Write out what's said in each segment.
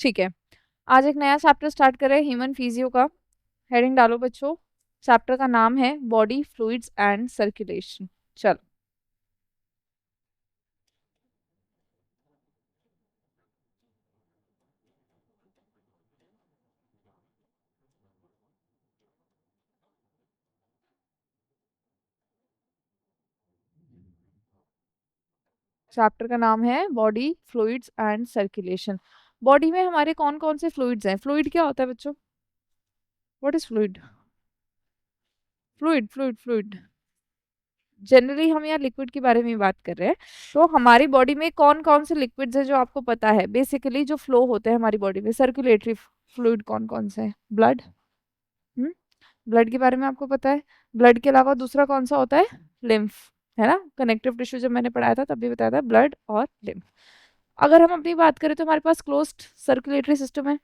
ठीक है, आज एक नया चैप्टर स्टार्ट करें ह्यूमन फिजियो का। हेडिंग डालो बच्चों। चैप्टर का नाम है बॉडी फ्लूइड्स एंड सर्कुलेशन। चलो, चैप्टर का नाम है body fluids and circulation. Body में हमारे कौन कौन से फ्लूइड्स हैं? फ्लूइड क्या होता है बच्चों? What is fluid? Fluid generally हम यहाँ लिक्विड के बारे में बात कर रहे हैं। तो हमारी बॉडी में कौन कौन से लिक्विड्स हैं जो आपको पता है? बेसिकली जो फ्लो होते हैं हमारी बॉडी में, सर्कुलेटरी फ्लूइड कौन कौन से हैं? ब्लड। ब्लड के बारे में आपको पता है। ब्लड के अलावा दूसरा कौन सा होता है? लिम्फ, है ना। कनेक्टिव टिश्यू जब मैंने पढ़ाया था तब भी बताया था, ब्लड और लिम्फ। अगर हम अपनी बात करें तो हमारे पास क्लोज्ड सर्कुलेटरी सिस्टम है,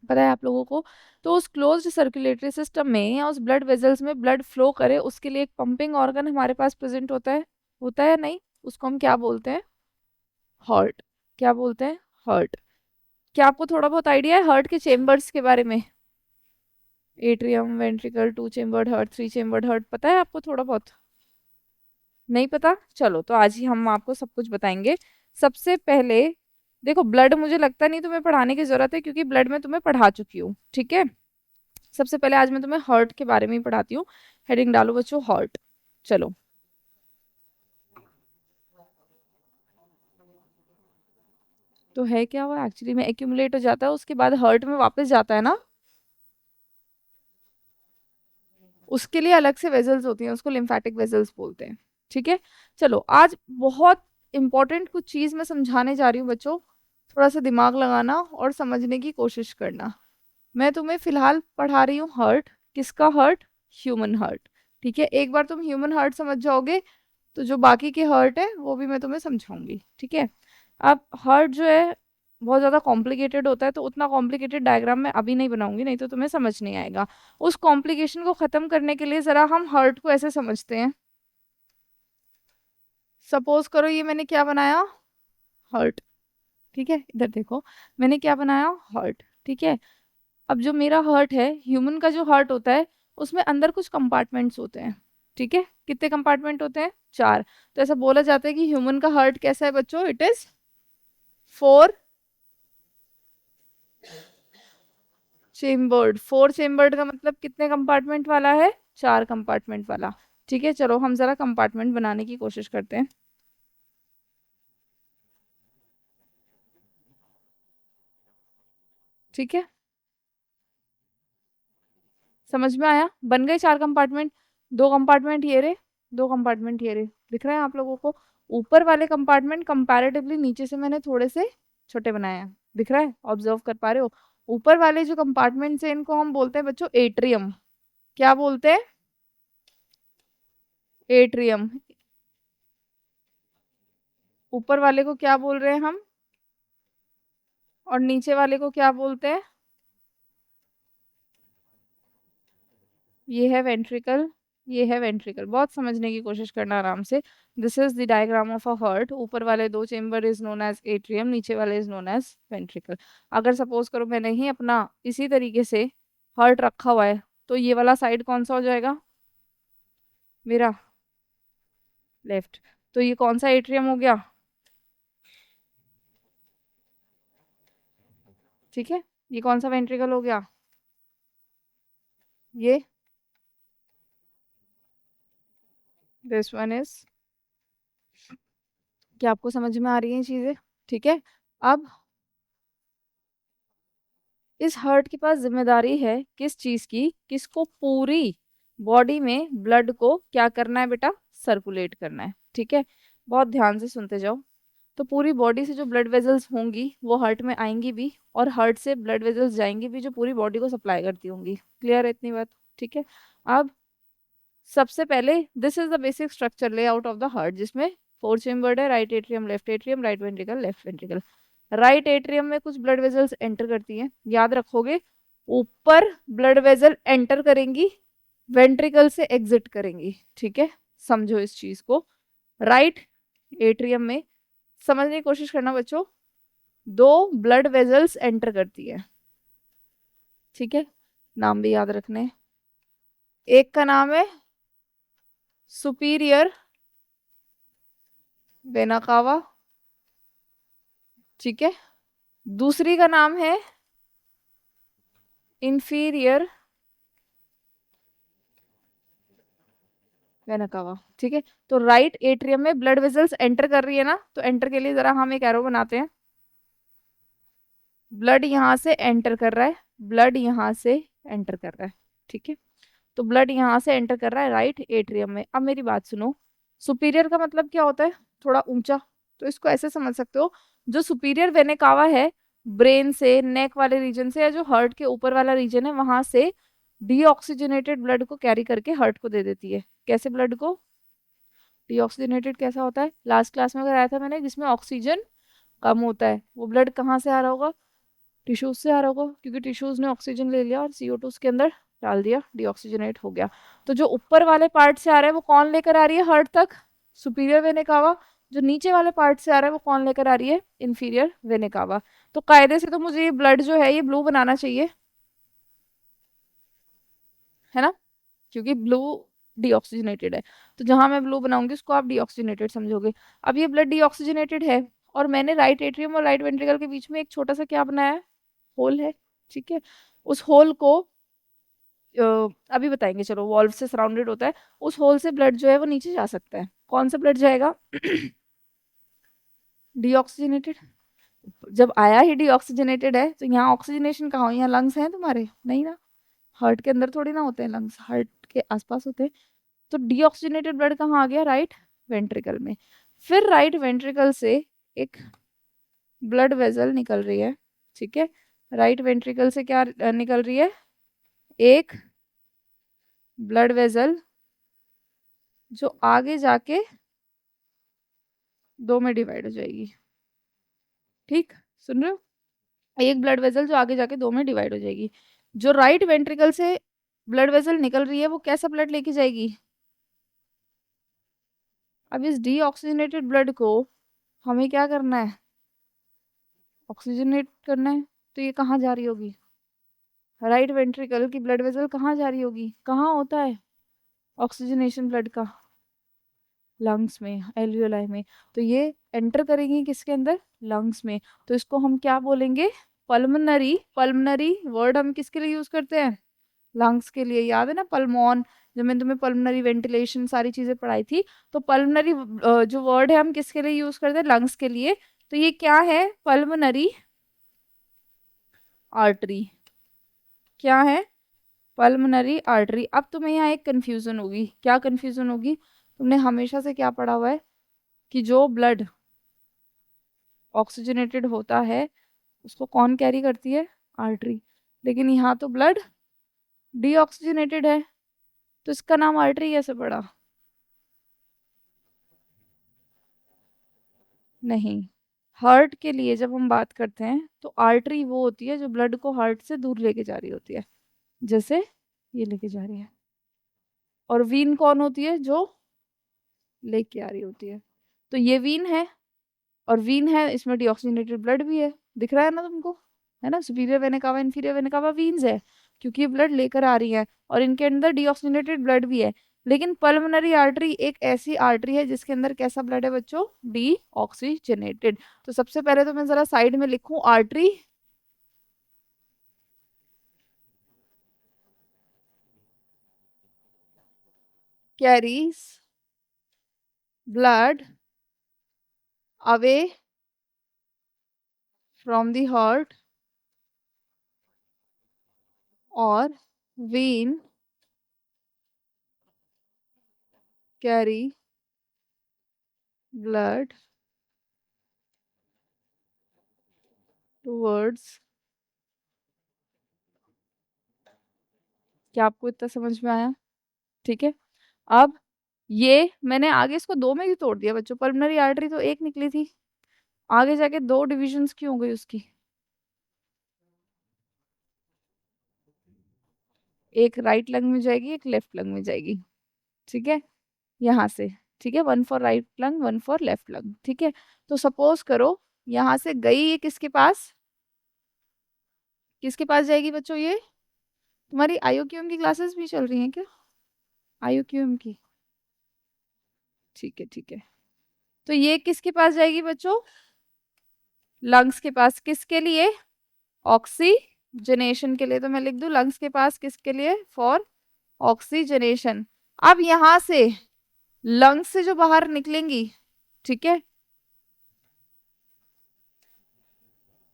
पता है आप लोगों को। तो उस क्लोज्ड सर्कुलेटरी सिस्टम में या उस ब्लड वेजल्स में ब्लड फ्लो करे, उसके लिए एक पंपिंग ऑर्गन हमारे पास प्रेजेंट होता है या नहीं? उसको हम क्या बोलते हैं? हार्ट। क्या बोलते हैं? हार्ट। क्या आपको थोड़ा बहुत आइडिया है हार्ट के चेम्बर्स के बारे में? Atrium, ventricle, to chambered heart, three chambered heart, पता है आपको थोड़ा बहुत? नहीं पता? चलो, तो आज ही हम आपको सब कुछ बताएंगे। सबसे पहले देखो, ब्लड मुझे लगता नहीं तुम्हें पढ़ाने की जरूरत है क्योंकि ब्लड में तुम्हें पढ़ा चुकी हूँ, ठीक है। सबसे पहले आज मैं तुम्हें हार्ट के बारे में ही पढ़ाती हूँ। हेडिंग डालो बच्चों, हार्ट। चलो, तो है क्या, वो एक्चुअली में एक्यूमुलेट हो जाता है, उसके बाद हार्ट में वापस जाता है ना। उसके लिए अलग से वेजल्स होती हैं, उसको लिम्फेटिक वेजल्स बोलते हैं, ठीक है। चलो, आज बहुत इंपॉर्टेंट कुछ चीज मैं समझाने जा रही हूँ बच्चों। थोड़ा सा दिमाग लगाना और समझने की कोशिश करना। मैं तुम्हें फिलहाल पढ़ा रही हूँ हार्ट। किसका हार्ट? Human heart. ठीक है, एक बार तुम ह्यूमन हार्ट समझ जाओगे तो जो बाकी के हार्ट है वो भी मैं तुम्हें समझाऊंगी, ठीक है। अब हार्ट जो है बहुत ज़्यादा कॉम्प्लिकेटेड होता है, तो उतना कॉम्प्लिकेटेड डायग्राम मैं अभी नहीं बनाऊंगी, नहीं तो तुम्हें समझ नहीं आएगा। उस कॉम्प्लिकेशन को ख़त्म करने के लिए ज़रा हम हार्ट को ऐसे समझते हैं। सपोज करो ये मैंने क्या बनाया? हार्ट। ठीक है, इधर देखो, मैंने क्या बनाया? हार्ट, ठीक है। अब जो मेरा हार्ट है, ह्यूमन का जो हार्ट होता है, उसमें अंदर कुछ कंपार्टमेंट्स होते हैं, ठीक है। कितने कंपार्टमेंट होते हैं? 4। तो ऐसा बोला जाता है कि ह्यूमन का हार्ट कैसा है बच्चों? It is 4 chambered. 4 चेम्बर्ड का मतलब कितने कंपार्टमेंट वाला है? 4 कंपार्टमेंट वाला। ठीक है, चलो हम जरा कंपार्टमेंट बनाने की कोशिश करते हैं, ठीक है। समझ में आया? बन गए 4 कंपार्टमेंट। 2 कंपार्टमेंट ये रहे, 2 कंपार्टमेंट ये रहे, दिख रहे हैं आप लोगों को? ऊपर वाले कंपार्टमेंट कंपैरेटिवली नीचे से मैंने थोड़े से छोटे बनाए हैं, दिख रहा है? ऑब्जर्व कर पा रहे हो? ऊपर वाले जो कंपार्टमेंट्स हैं इनको हम बोलते हैं बच्चों एट्रियम। क्या बोलते हैं? एट्रियम। ऊपर वाले को क्या बोल रहे हैं हम? और नीचे वाले को क्या बोलते हैं? ये है वेंट्रिकल, ये है वेंट्रिकल। बहुत समझने की कोशिश करना आराम से। This is the diagram of a heart. ऊपर वाले 2 chamber is known as atrium, नीचे वाले इज नोन एज वेंट्रिकल। अगर सपोज करो मैंने ही अपना इसी तरीके से हार्ट रखा हुआ है, तो ये वाला साइड कौन सा हो जाएगा मेरा? लेफ्ट। तो ये कौन सा एट्रियम हो गया? ठीक है। ये कौन सा वेंट्रिकल हो गया? ये, दिस वन इज। क्या आपको समझ में आ रही है चीजें? ठीक है। अब इस हार्ट के पास जिम्मेदारी है किस चीज की? किसको? पूरी बॉडी में ब्लड को क्या करना है बेटा? सर्कुलेट करना है, ठीक है। बहुत ध्यान से सुनते जाओ। तो पूरी बॉडी से जो ब्लड वेजल्स होंगी वो हार्ट में आएंगी भी, और हार्ट से ब्लड वेजल्स जाएंगी भी जो पूरी बॉडी को सप्लाई करती होंगी। क्लियर है इतनी बात? ठीक है। अब सबसे पहले this is the basic structure layout of the heart, जिसमें 4 चेम्बर्ड है। Right atrium, left atrium, right ventricle, left ventricle. Right atrium में कुछ ब्लड वेजल्स एंटर करती हैं, याद रखोगे। ऊपर ब्लड वेजल एंटर करेंगी, वेंट्रिकल से एग्जिट करेंगी, ठीक है। समझो इस चीज को। राइट एट्रियम में समझने की कोशिश करना बच्चों। दो ब्लड वेजल्स एंटर करती है, ठीक है, नाम भी याद रखने हैं। एक का नाम है सुपीरियर वेना कावा, ठीक है, दूसरी का नाम है इंफीरियर वेना कावा, ठीक है। तो राइट एट्रियम में ब्लड वेसल्स एंटर कर रही है ना, तो एंटर के लिए जरा हम एक एरो बनाते हैं। ब्लड यहां से एंटर कर रहा है, ब्लड यहां से एंटर कर रहा है, ठीक है। तो ब्लड यहां से एंटर कर रहा है राइट एट्रियम में। अब मेरी बात सुनो, सुपीरियर का मतलब क्या होता है? थोड़ा ऊंचा। तो इसको ऐसे समझ सकते हो, जो सुपीरियर वेने कावा है, ब्रेन से, नेक वाले रीजन से, या जो हार्ट के ऊपर वाला रीजन है वहां से डीऑक्सीजनेटेड ब्लड को कैरी करके हार्ट को दे देती है। कैसे ब्लड को? डीऑक्सीजनेटेड कैसा होता है? लास्ट क्लास में कराया था मैंने, जिसमें ऑक्सीजन कम होता है। वो ब्लड कहाँ से आ रहा होगा? टिश्यूज से आ रहा होगा, क्योंकि टिश्यूज ने ऑक्सीजन ले लिया और CO2 उसके अंदर डाल दिया, डीऑक्सीजनेट हो गया। तो जो ऊपर वाले पार्ट से आ रहा है वो कौन लेकर आ रही है हार्ट तक? सुपीरियर वेने कावा। जो नीचे वाले पार्ट से आ रहा है वो कौन लेकर आ रही है? इंफीरियर वेने कावा। तो कायदे से तो मुझे ये ब्लड जो है ये ब्लू बनाना चाहिए, है ना, क्योंकि ब्लू डीऑक्सीजनेटेड है। तो जहां मैं ब्लू बनाऊंगी उसको आप डीऑक्सीजनेटेड समझोगे। अब ये ब्लड डीऑक्सीजनेटेड है, और मैंने राइट एट्रियम और राइट वेंट्रिकल के बीच में एक छोटा सा क्या बनाया है? होल है, ठीक है। उस होल को अभी बताएंगे, चलो, वॉल्व से सराउंडेड होता है। उस होल से ब्लड जो है वो नीचे जा सकता है। कौन सा ब्लड जाएगा? डीऑक्सीजनेटेड। जब आया ही डीऑक्सीजनेटेड है तो यहाँ ऑक्सीजनेशन कहाँ हो? यहाँ लंग्स हैं तुम्हारे? नहीं ना, हार्ट के अंदर थोड़ी ना होते हैं लंग्स, हार्ट के आसपास होते हैं। तो डीऑक्सीजनेटेड ब्लड कहाँ आ गया? राइट वेंट्रिकल में। फिर राइट वेंट्रिकल से एक ब्लड वेसल निकल रही है, ठीक है। राइट वेंट्रिकल से क्या निकल रही है? एक ब्लड वेसल, जो आगे जाके दो में डिवाइड हो जाएगी, ठीक, सुन रहे हो? एक ब्लड वेसल जो आगे जाके दो में डिवाइड हो जाएगी। जो राइट वेंट्रिकल से ब्लड वेसल निकल रही है वो कैसा ब्लड लेके जाएगी? अब इस डीऑक्सीजनेटेड ब्लड को हमें क्या करना है? ऑक्सीजनेट करना है। तो ये कहाँ जा रही होगी? राइट वेंट्रिकल की ब्लड वेसल कहाँ जा रही होगी? कहाँ होता है ऑक्सीजनेशन ब्लड का? लंग्स में, एल्वियोलाई में। तो ये एंटर करेंगी किसके अंदर? लंग्स में। तो इसको हम क्या बोलेंगे? पल्मनरी। पल्मनरी वर्ड हम किसके लिए यूज करते हैं? लंग्स के लिए। याद है ना पल्मोन, जब मैंने तुम्हें पल्मनरी वेंटिलेशन सारी चीजें पढ़ाई थी। तो पल्मनरी जो वर्ड है हम किसके लिए यूज करते हैं? लंग्स के लिए। तो ये क्या है? Pulmonary artery. क्या है? Pulmonary artery. अब तुम्हें यहाँ एक कंफ्यूजन होगी। क्या कंफ्यूजन होगी? तुमने हमेशा से क्या पढ़ा हुआ है कि जो ब्लड ऑक्सीजनेटेड होता है उसको कौन कैरी करती है? आर्टरी। लेकिन यहाँ तो ब्लड डीऑक्सीजनेटेड है, तो इसका नाम आर्टरी कैसे पड़ा? नहीं, हार्ट के लिए जब हम बात करते हैं तो आर्टरी वो होती है जो ब्लड को हार्ट से दूर लेके जा रही होती है, जैसे ये लेके जा रही है। और वीन कौन होती है? जो लेके आ रही होती है। तो ये वीन है, और वीन है, इसमें डीऑक्सीजनेटेड ब्लड भी है। दिख रहा है ना तुमको? है ना, superior vena cava, inferior vena cava veins है, क्योंकि ये ब्लड लेकर आ रही है और इनके अंदर डीऑक्सीजनेटेड ब्लड भी है। लेकिन पल्मोनरी आर्टरी एक ऐसी आर्टरी है जिसके अंदर कैसा ब्लड है बच्चों? डीऑक्सीजनेटेड। तो सबसे पहले तो मैं जरा साइड में लिखूं artery, carries blood away from the heart, और वेन कैरी ब्लड टूवर्ड्स। क्या आपको इतना समझ में आया? ठीक है। अब ये मैंने आगे इसको दो में ही तोड़ दिया बच्चों। पल्मोनरी आर्टरी तो एक निकली थी, आगे जाके दो डिविजन्स क्यों हो गई उसकी? एक राइट लंग में जाएगी, एक लेफ्ट लंग में जाएगी, ठीक है, यहाँ से। ठीक है, one for right lung, one for left lung, ठीक है। तो सपोज करो यहां से गई ये किसके पास, किसके पास जाएगी बच्चों ये? तुम्हारी आईओक्यूएम की क्लासेस भी चल रही हैं क्या? आईओक्यूएम की, ठीक है ठीक है। तो ये किसके पास जाएगी बच्चों? लंग्स के पास। किसके लिए? ऑक्सीजनेशन के लिए। तो मैं लिख दूं लंग्स के पास किसके लिए? For oxygenation. अब यहां से लंग्स से जो बाहर निकलेंगी, ठीक है,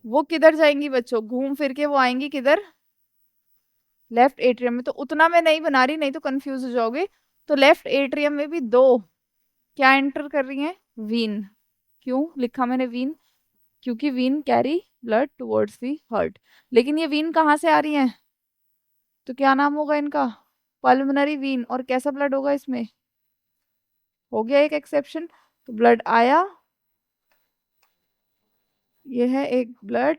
वो किधर जाएंगी बच्चों? घूम फिर के वो आएंगी किधर? लेफ्ट एट्रियम में। तो उतना मैं नहीं बना रही, नहीं तो कंफ्यूज हो जाओगे। तो लेफ्ट एट्रियम में भी दो क्या एंटर कर रही हैं? वीन। क्यों लिखा मैंने वीन? क्योंकि vein carry blood towards the heart. लेकिन ये वीन कहाँ से आ रही है? तो क्या नाम होगा इनका? Pulmonary Wien. और कैसा ब्लड होगा इसमें? हो गया एक एक्सेप्शन। तो ब्लड आया, ये है एक ब्लड,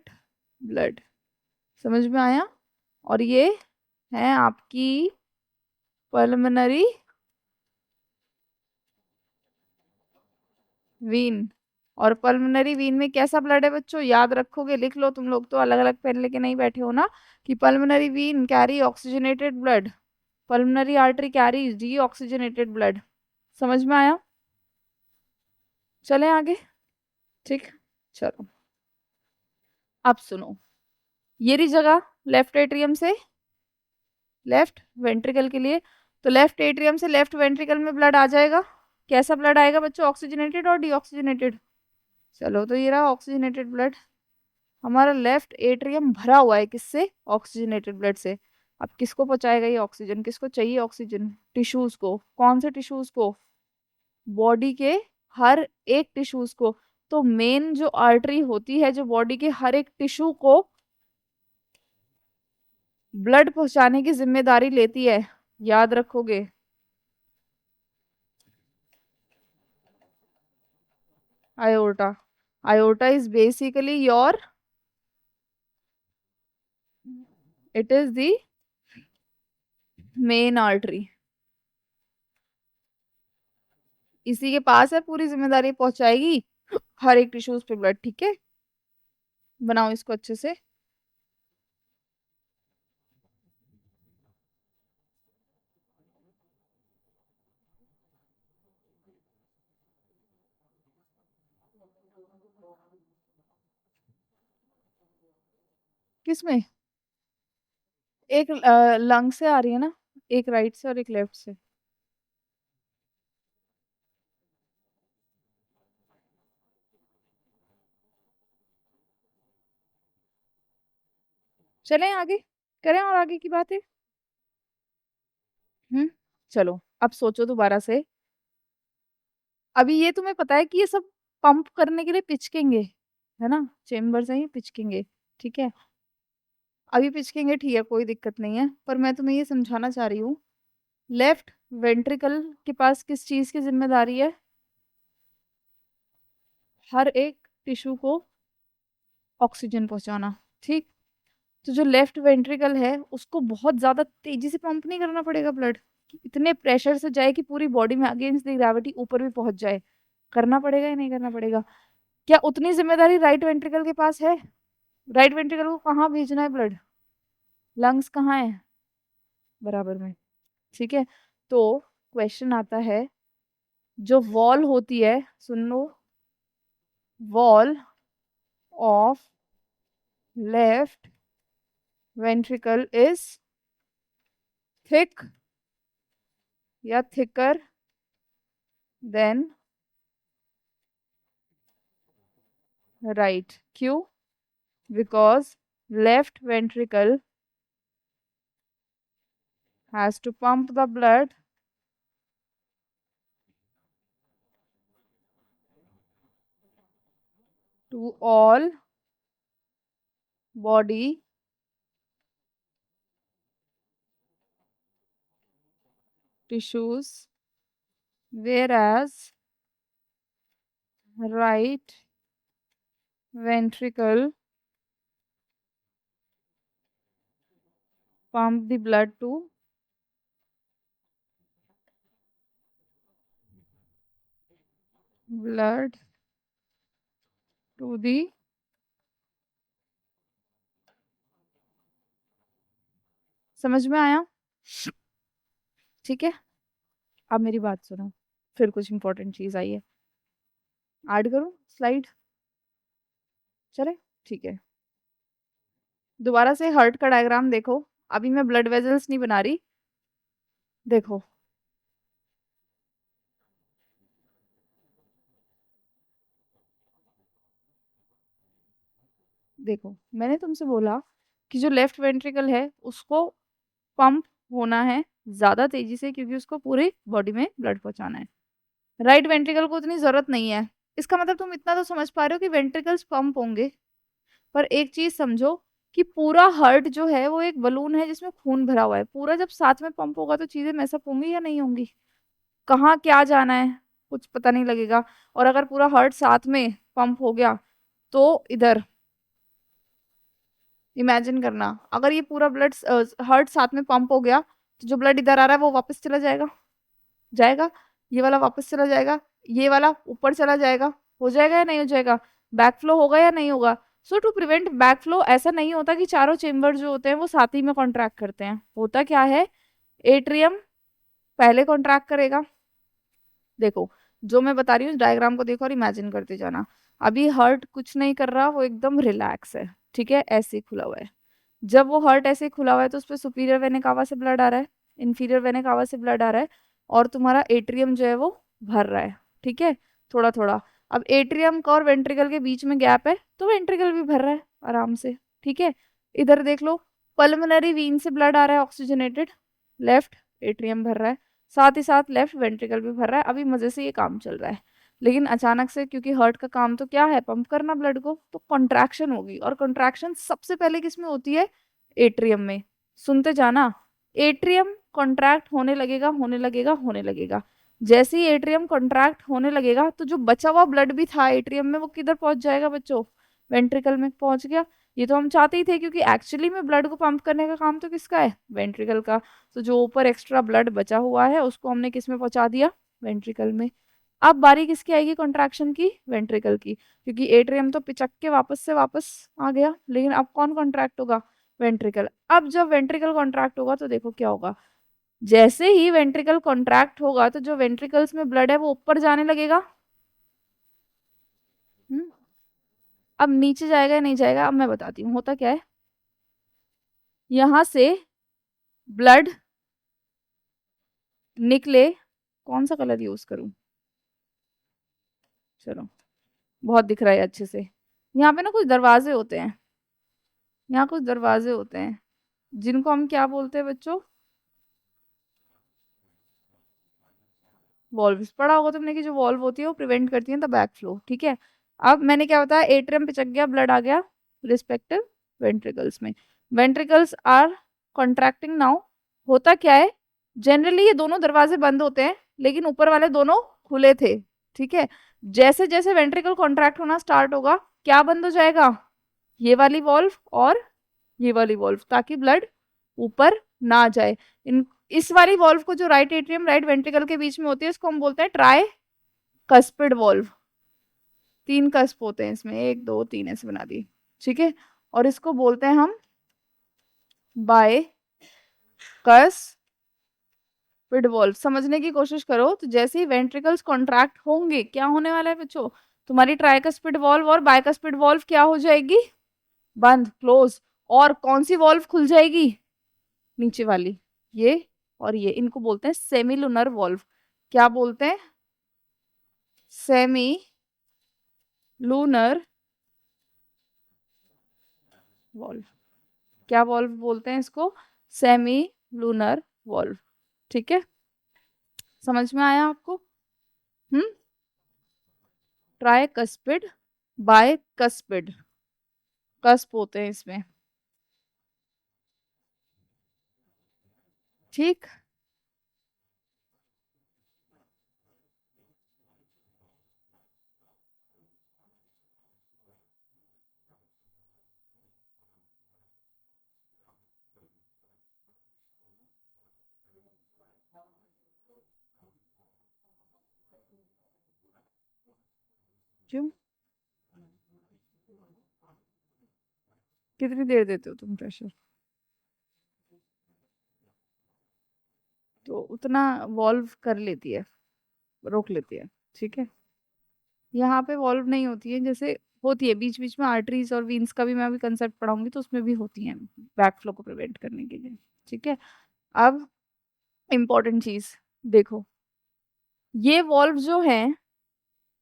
ब्लड, समझ में आया? और ये है आपकी पल्मोनरी वीन। और पल्मोनरी वीन में कैसा ब्लड है बच्चों? याद रखोगे, लिख लो। तुम लोग तो अलग अलग पेन लेके नहीं बैठे हो ना। कि pulmonary Wien carry oxygenated blood, pulmonary artery carry D oxygenated blood. समझ में आया? चलें आगे। ठीक, चलो अब सुनो। ये रही जगह लेफ्ट एट्रियम से लेफ्ट वेंट्रिकल के लिए। तो लेफ्ट एट्रियम से लेफ्ट वेंट्रिकल में ब्लड आ जाएगा। कैसा ब्लड आएगा बच्चों? ऑक्सीजनेटेड और डीऑक्सीजनेटेड? चलो तो ये रहा ऑक्सीजनेटेड ब्लड। हमारा लेफ्ट एट्रियम भरा हुआ है किससे? ऑक्सीजनेटेड ब्लड से। अब किसको पहुंचाएगा ये ऑक्सीजन? किसको चाहिए ऑक्सीजन? टिश्यूज को। कौन से टिश्यूज को? बॉडी के हर एक टिश्यूज को। तो मेन जो आर्टरी होती है जो बॉडी के हर एक टिश्यू को ब्लड पहुंचाने की जिम्मेदारी लेती है, याद रखोगे। aorta. Aorta is basically your, it is the main artery. इसी के पास है पूरी जिम्मेदारी, पहुंचाएगी हर एक टिश्यूज पे ब्लड। ठीक है, बनाओ इसको अच्छे से। किसमें? एक लंग से आ रही है ना, एक राइट से और एक लेफ्ट से। चलें आगे, करें और आगे की बातें। चलो अब सोचो दोबारा से। अभी ये तुम्हें पता है कि ये सब पंप करने के लिए पिचकेंगे, है ना, चेम्बर से ही पिचकेंगे। ठीक है, अभी पिचकेंगे, ठीक है, कोई दिक्कत नहीं है। पर मैं तुम्हें ये समझाना चाह रही हूँ, लेफ्ट वेंट्रिकल के पास किस चीज की जिम्मेदारी है? हर एक टिश्यू को ऑक्सीजन पहुंचाना। ठीक, तो जो लेफ्ट वेंट्रिकल है उसको बहुत ज्यादा तेजी से पंप नहीं करना पड़ेगा ब्लड, इतने प्रेशर से जाए कि पूरी बॉडी में अगेंस्ट द ग्रेविटी ऊपर भी पहुंच जाए। करना पड़ेगा या नहीं करना पड़ेगा? क्या उतनी जिम्मेदारी राइट वेंट्रिकल के पास है? राइट वेंट्रिकल को कहाँ भेजना है ब्लड? लंग्स कहाँ है? बराबर में। ठीक है, तो क्वेश्चन आता है, जो वॉल होती है, सुन लो, wall of left ventricle is thick या थिकर देन राइट। क्यों? Because left ventricle has to pump the blood to all body tissues, whereas right ventricle pump the blood to blood to the समझ में आया? ठीक है, अब मेरी बात सुनो, फिर कुछ इंपॉर्टेंट चीज आई है। ऐड करूं स्लाइड? चले, ठीक है। दोबारा से हार्ट का डायग्राम देखो। अभी मैं ब्लड वेजल्स नहीं बना रही। देखो, देखो मैंने तुमसे बोला कि जो लेफ्ट वेंट्रिकल है उसको पंप होना है ज्यादा तेजी से, क्योंकि उसको पूरी बॉडी में ब्लड पहुंचाना है। राइट वेंट्रिकल को उतनी जरूरत नहीं है। इसका मतलब तुम इतना तो समझ पा रहे हो कि वेंट्रिकल्स पंप होंगे। पर एक चीज समझो कि पूरा हार्ट जो है वो एक बलून है जिसमें खून भरा हुआ है। पूरा जब साथ में पंप होगा तो चीजें मैसअप होंगी या नहीं होंगी? कहाँ क्या जाना है कुछ पता नहीं लगेगा। और अगर पूरा हार्ट साथ में पंप हो गया तो इधर इमेजिन करना, अगर ये पूरा ब्लड हार्ट साथ में पंप हो गया तो जो ब्लड इधर आ रहा है वो वापस चला जाएगा। जाएगा। ये वाला वापस चला जाएगा। ये वाला ऊपर चला जाएगा। हो जाएगा या नहीं हो जाएगा? बैक फ्लो होगा या नहीं होगा? सो टू प्रिवेंट बैक फ्लो, ऐसा नहीं होता कि चारों चेम्बर जो होते हैं वो साथ ही में कॉन्ट्रैक्ट करते हैं। होता क्या है, एट्रियम पहले कॉन्ट्रैक्ट करेगा। देखो, जो मैं बता रही हूँ डायग्राम को देखो और इमेजिन करते जाना। अभी हार्ट कुछ नहीं कर रहा, वो एकदम रिलैक्स है। ठीक है, ऐसे ही खुला हुआ है। जब वो हार्ट ऐसे ही खुला हुआ है तो उसपे सुपीरियर वेने कावा से ब्लड आ रहा है, इंफीरियर वेने कावा से ब्लड आ रहा है, और तुम्हारा एट्रियम जो है वो भर रहा है। ठीक है, थोड़ा थोड़ा। अब एट्रियम का और वेंट्रिकल के बीच में गैप है तो वेंट्रिकल भी भर रहा है आराम से। ठीक है, इधर देख लो, पल्मोनरी वीन से ब्लड आ रहा है ऑक्सीजनेटेड, लेफ्ट एट्रियम भर रहा है, साथ ही साथ लेफ्ट वेंट्रिकल भी भर रहा है। अभी मजे से ये काम चल रहा है। लेकिन अचानक से, क्योंकि हार्ट का काम तो क्या है, पंप करना ब्लड को, तो कॉन्ट्रैक्शन होगी। और कॉन्ट्रैक्शन सबसे पहले किस में होती है? एट्रियम में। सुनते जाना, एट्रियम कॉन्ट्रैक्ट होने लगेगा, होने लगेगा, होने लगेगा। जैसे ही एट्रियम कॉन्ट्रैक्ट होने लगेगा तो जो बचा हुआ ब्लड भी था एट्रियम में वो किधर पहुंच जाएगा बच्चों? वेंट्रिकल में पहुंच गया। ये तो हम चाहते ही थे, क्योंकि एक्चुअली में ब्लड को पंप करने का काम तो किसका है? वेंट्रिकल का। तो जो ऊपर एक्स्ट्रा ब्लड बचा हुआ है उसको हमने किस में पहुंचा दिया? वेंट्रिकल में। अब बारी किसकी आएगी कॉन्ट्रैक्शन की? वेंट्रिकल की, क्योंकि एट्रियम तो पिचक के वापस से वापस आ गया। लेकिन अब कौन कॉन्ट्रैक्ट होगा? वेंट्रिकल। अब जब वेंट्रिकल कॉन्ट्रैक्ट होगा तो देखो क्या होगा। जैसे ही वेंट्रिकल कॉन्ट्रैक्ट होगा तो जो वेंट्रिकल्स में ब्लड है वो ऊपर जाने लगेगा। हम्म, अब नीचे जाएगा या नहीं जाएगा? अब मैं बताती हूँ होता क्या है। यहां से ब्लड निकले, कौन सा कलर यूज करूं? चलो, बहुत दिख रहा है अच्छे से। यहाँ पे ना कुछ दरवाजे होते हैं, यहाँ कुछ दरवाजे होते हैं जिनको हम क्या बोलते हैं बच्चों? वॉल्व्स। पढ़ा होगा तुमने कि जो वॉल्व होती है वो प्रिवेंट करती है द बैक फ्लो। ठीक है, अब मैंने क्या बताया, एट्रियम पिचक गया, ब्लड आ गया रिस्पेक्टिव वेंट्रिकल्स में। Ventricles are contracting now. होता क्या है, जनरली ये दोनों दरवाजे बंद होते हैं लेकिन ऊपर वाले दोनों खुले थे। ठीक है, जैसे जैसे वेंट्रिकल कॉन्ट्रैक्ट होना स्टार्ट होगा क्या बंद हो जाएगा? ये वाली वॉल्व और ये वाली वॉल्व, ताकि ब्लड ऊपर ना जाए। इन इस वाली वॉल्व को, जो राइट एट्रियम राइट वेंट्रिकल के बीच में होती है, इसको हम बोलते हैं ट्राई कस्पिड वॉल्व। तीन कस्प होते हैं इसमें, एक दो तीन ऐसे बना दी। ठीक है, और इसको बोलते हैं हम बाय कस्पिड वॉल्व। समझने की कोशिश करो, तो जैसे ही वेंट्रिकल्स कॉन्ट्रैक्ट होंगे क्या होने वाला है बच्चों? तुम्हारी ट्राइकस्पिड वॉल्व और बाइकस्पिड वॉल्व क्या हो जाएगी? बंद, क्लोज। और कौन सी वॉल्व खुल जाएगी? नीचे वाली, ये और ये, इनको बोलते हैं सेमी लूनर वॉल्व। क्या बोलते हैं? Semi lunar valve. क्या वॉल्व बोलते हैं इसको? Semi lunar valve. ठीक है, समझ में आया आपको? Hmm, tricuspid, bicuspid, cusp होते हैं इसमें। ठीक, क्यों? कितनी देर देते हो तुम प्रेशर? तो उतना वॉल्व कर लेती है, रोक लेती है। ठीक है, यहाँ पे वॉल्व नहीं होती है, जैसे होती है बीच बीच में आर्टरीज और वीन्स का भी मैं अभी कंसेप्ट पढ़ाऊंगी तो उसमें भी होती हैं बैक फ्लो को प्रिवेंट करने के लिए। ठीक है, अब इम्पोर्टेंट चीज देखो, ये वॉल्व जो है,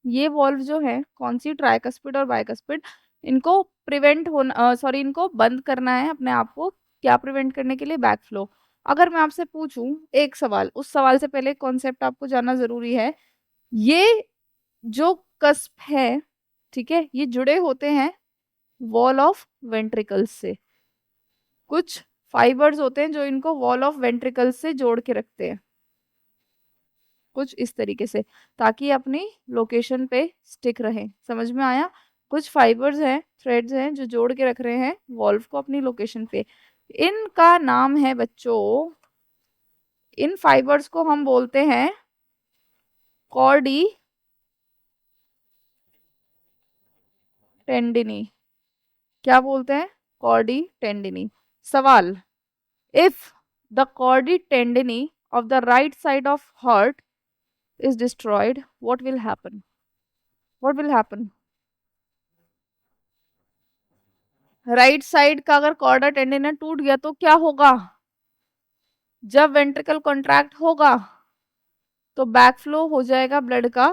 ये वॉल्व जो है कौन सी, ट्राइकस्पिड और बाइकस्पिड, इनको प्रिवेंट होना, सॉरी इनको बंद करना है अपने आप को, क्या प्रिवेंट करने के लिए, बैक फ्लो। अगर मैं आपसे पूछूं एक सवाल, उस सवाल से पहले कॉन्सेप्ट आपको जानना जरूरी है। ये जो कस्प है, ठीक है, ये जुड़े होते हैं वॉल ऑफ वेंट्रिकल्स से। कुछ फाइबर्स होते हैं जो इनको वॉल ऑफ वेंट्रिकल्स से जोड़ के रखते हैं, कुछ इस तरीके से, ताकि अपनी लोकेशन पे स्टिक रहे। समझ में आया? कुछ फाइबर्स हैं, थ्रेड्स हैं जो जोड़ के रख रहे हैं वॉल्व को अपनी लोकेशन पे। इनका नाम है बच्चों, इन फाइबर्स को हम बोलते हैं कॉर्डी टेंडिनी। क्या बोलते हैं? Chordae tendineae. सवाल, if the chordae tendineae of the right side of heart is destroyed, what will happen? What will happen? Right side का अगर कॉर्डा टेंडिना टूट गया तो क्या होगा? जब वेंट्रिकल कॉन्ट्रैक्ट होगा तो बैक फ्लो हो जाएगा ब्लड का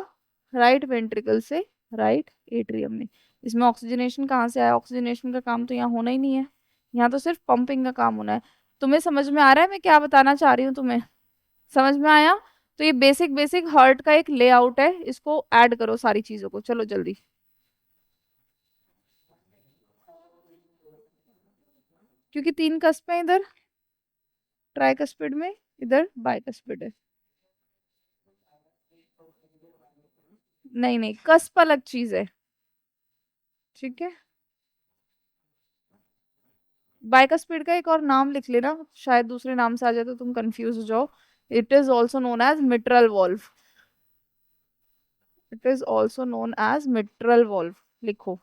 राइट वेंट्रिकल से राइट एट्रियम में। इसमें ऑक्सीजनेशन कहाँ से आया? ऑक्सीजनेशन का काम तो यहाँ होना ही नहीं है, यहाँ तो सिर्फ पंपिंग का काम होना है। तुम्हें समझ में आ रहा है मैं क्या बताना चाह रही हूँ? तुम्हें समझ में आया? तो ये बेसिक बेसिक हार्ट का एक लेआउट है, इसको ऐड करो सारी चीजों को, चलो जल्दी। क्योंकि तीन कस्प है इधर ट्राइकस्पिड में, इधर बाइकस्पिड है। नहीं नहीं, कस्प अलग चीज है। ठीक है, बाइकस्पिड का एक और नाम लिख लेना, शायद दूसरे नाम से आ जाए तो तुम कंफ्यूज हो जाओ। It is also known as mitral valve. It is also known as mitral valve, लिखो।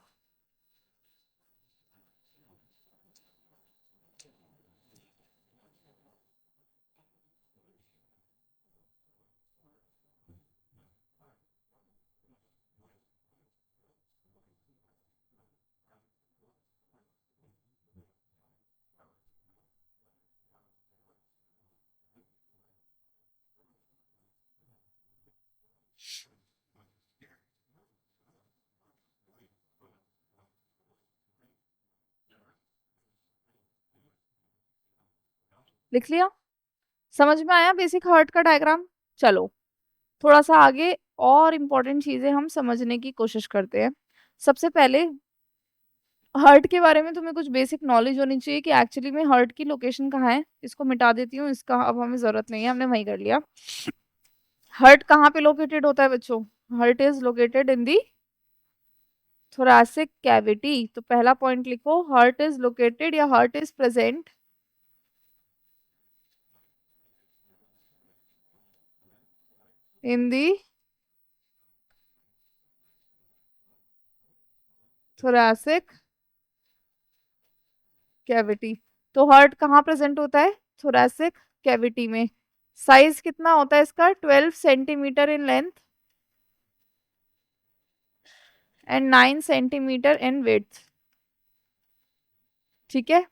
लिख लिया? समझ में आया बेसिक हार्ट का डायग्राम? चलो थोड़ा सा आगे और इम्पोर्टेंट चीजें हम समझने की कोशिश करते हैं। सबसे पहले हार्ट के बारे में तुम्हें कुछ बेसिक नॉलेज होनी चाहिए कि एक्चुअली में हार्ट की लोकेशन कहाँ है। इसको मिटा देती हूँ, इसका अब हमें जरूरत नहीं है, हमने वही कर लिया। हार्ट कहाँ पे लोकेटेड होता है बच्चों? Heart is located in the thoracic cavity. तो पहला पॉइंट लिखो, हार्ट इज लोकेटेड या heart is present in the thoracic cavity. तो हार्ट कहाँ प्रेजेंट होता है? थोरैसिक कैविटी में। साइज कितना होता है इसका? 12 centimetre in length and 9 centimetre in width. ठीक है,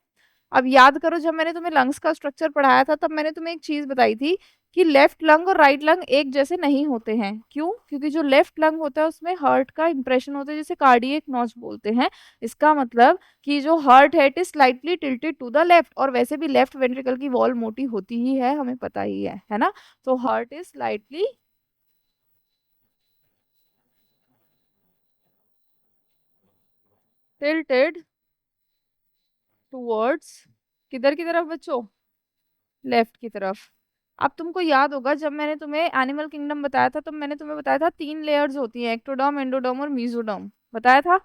अब याद करो जब मैंने तुम्हें लंग्स का स्ट्रक्चर पढ़ाया था तब मैंने तुम्हें एक चीज बताई थी कि लेफ्ट लंग और राइट लंग एक जैसे नहीं होते हैं। क्यों? क्योंकि जो लेफ्ट लंग होता है उसमें हार्ट का इंप्रेशन होता है, जिसे कार्डियक नॉच बोलते हैं। इसका मतलब कि जो हार्ट है it is slightly tilted to the left, और वैसे भी लेफ्ट वेंट्रिकल की वॉल मोटी होती ही है, हमें पता ही है ना? तो heart is slightly tilted towards किधर की तरफ बच्चों? लेफ्ट की तरफ। अब तुमको याद होगा जब मैंने तुम्हें एनिमल किंगडम बताया था तब मैंने तुम्हें बताया था तीन लेयर्स होती हैं, एक्टोडर्म, एंडोडर्म और मीजोडर्म, बताया था।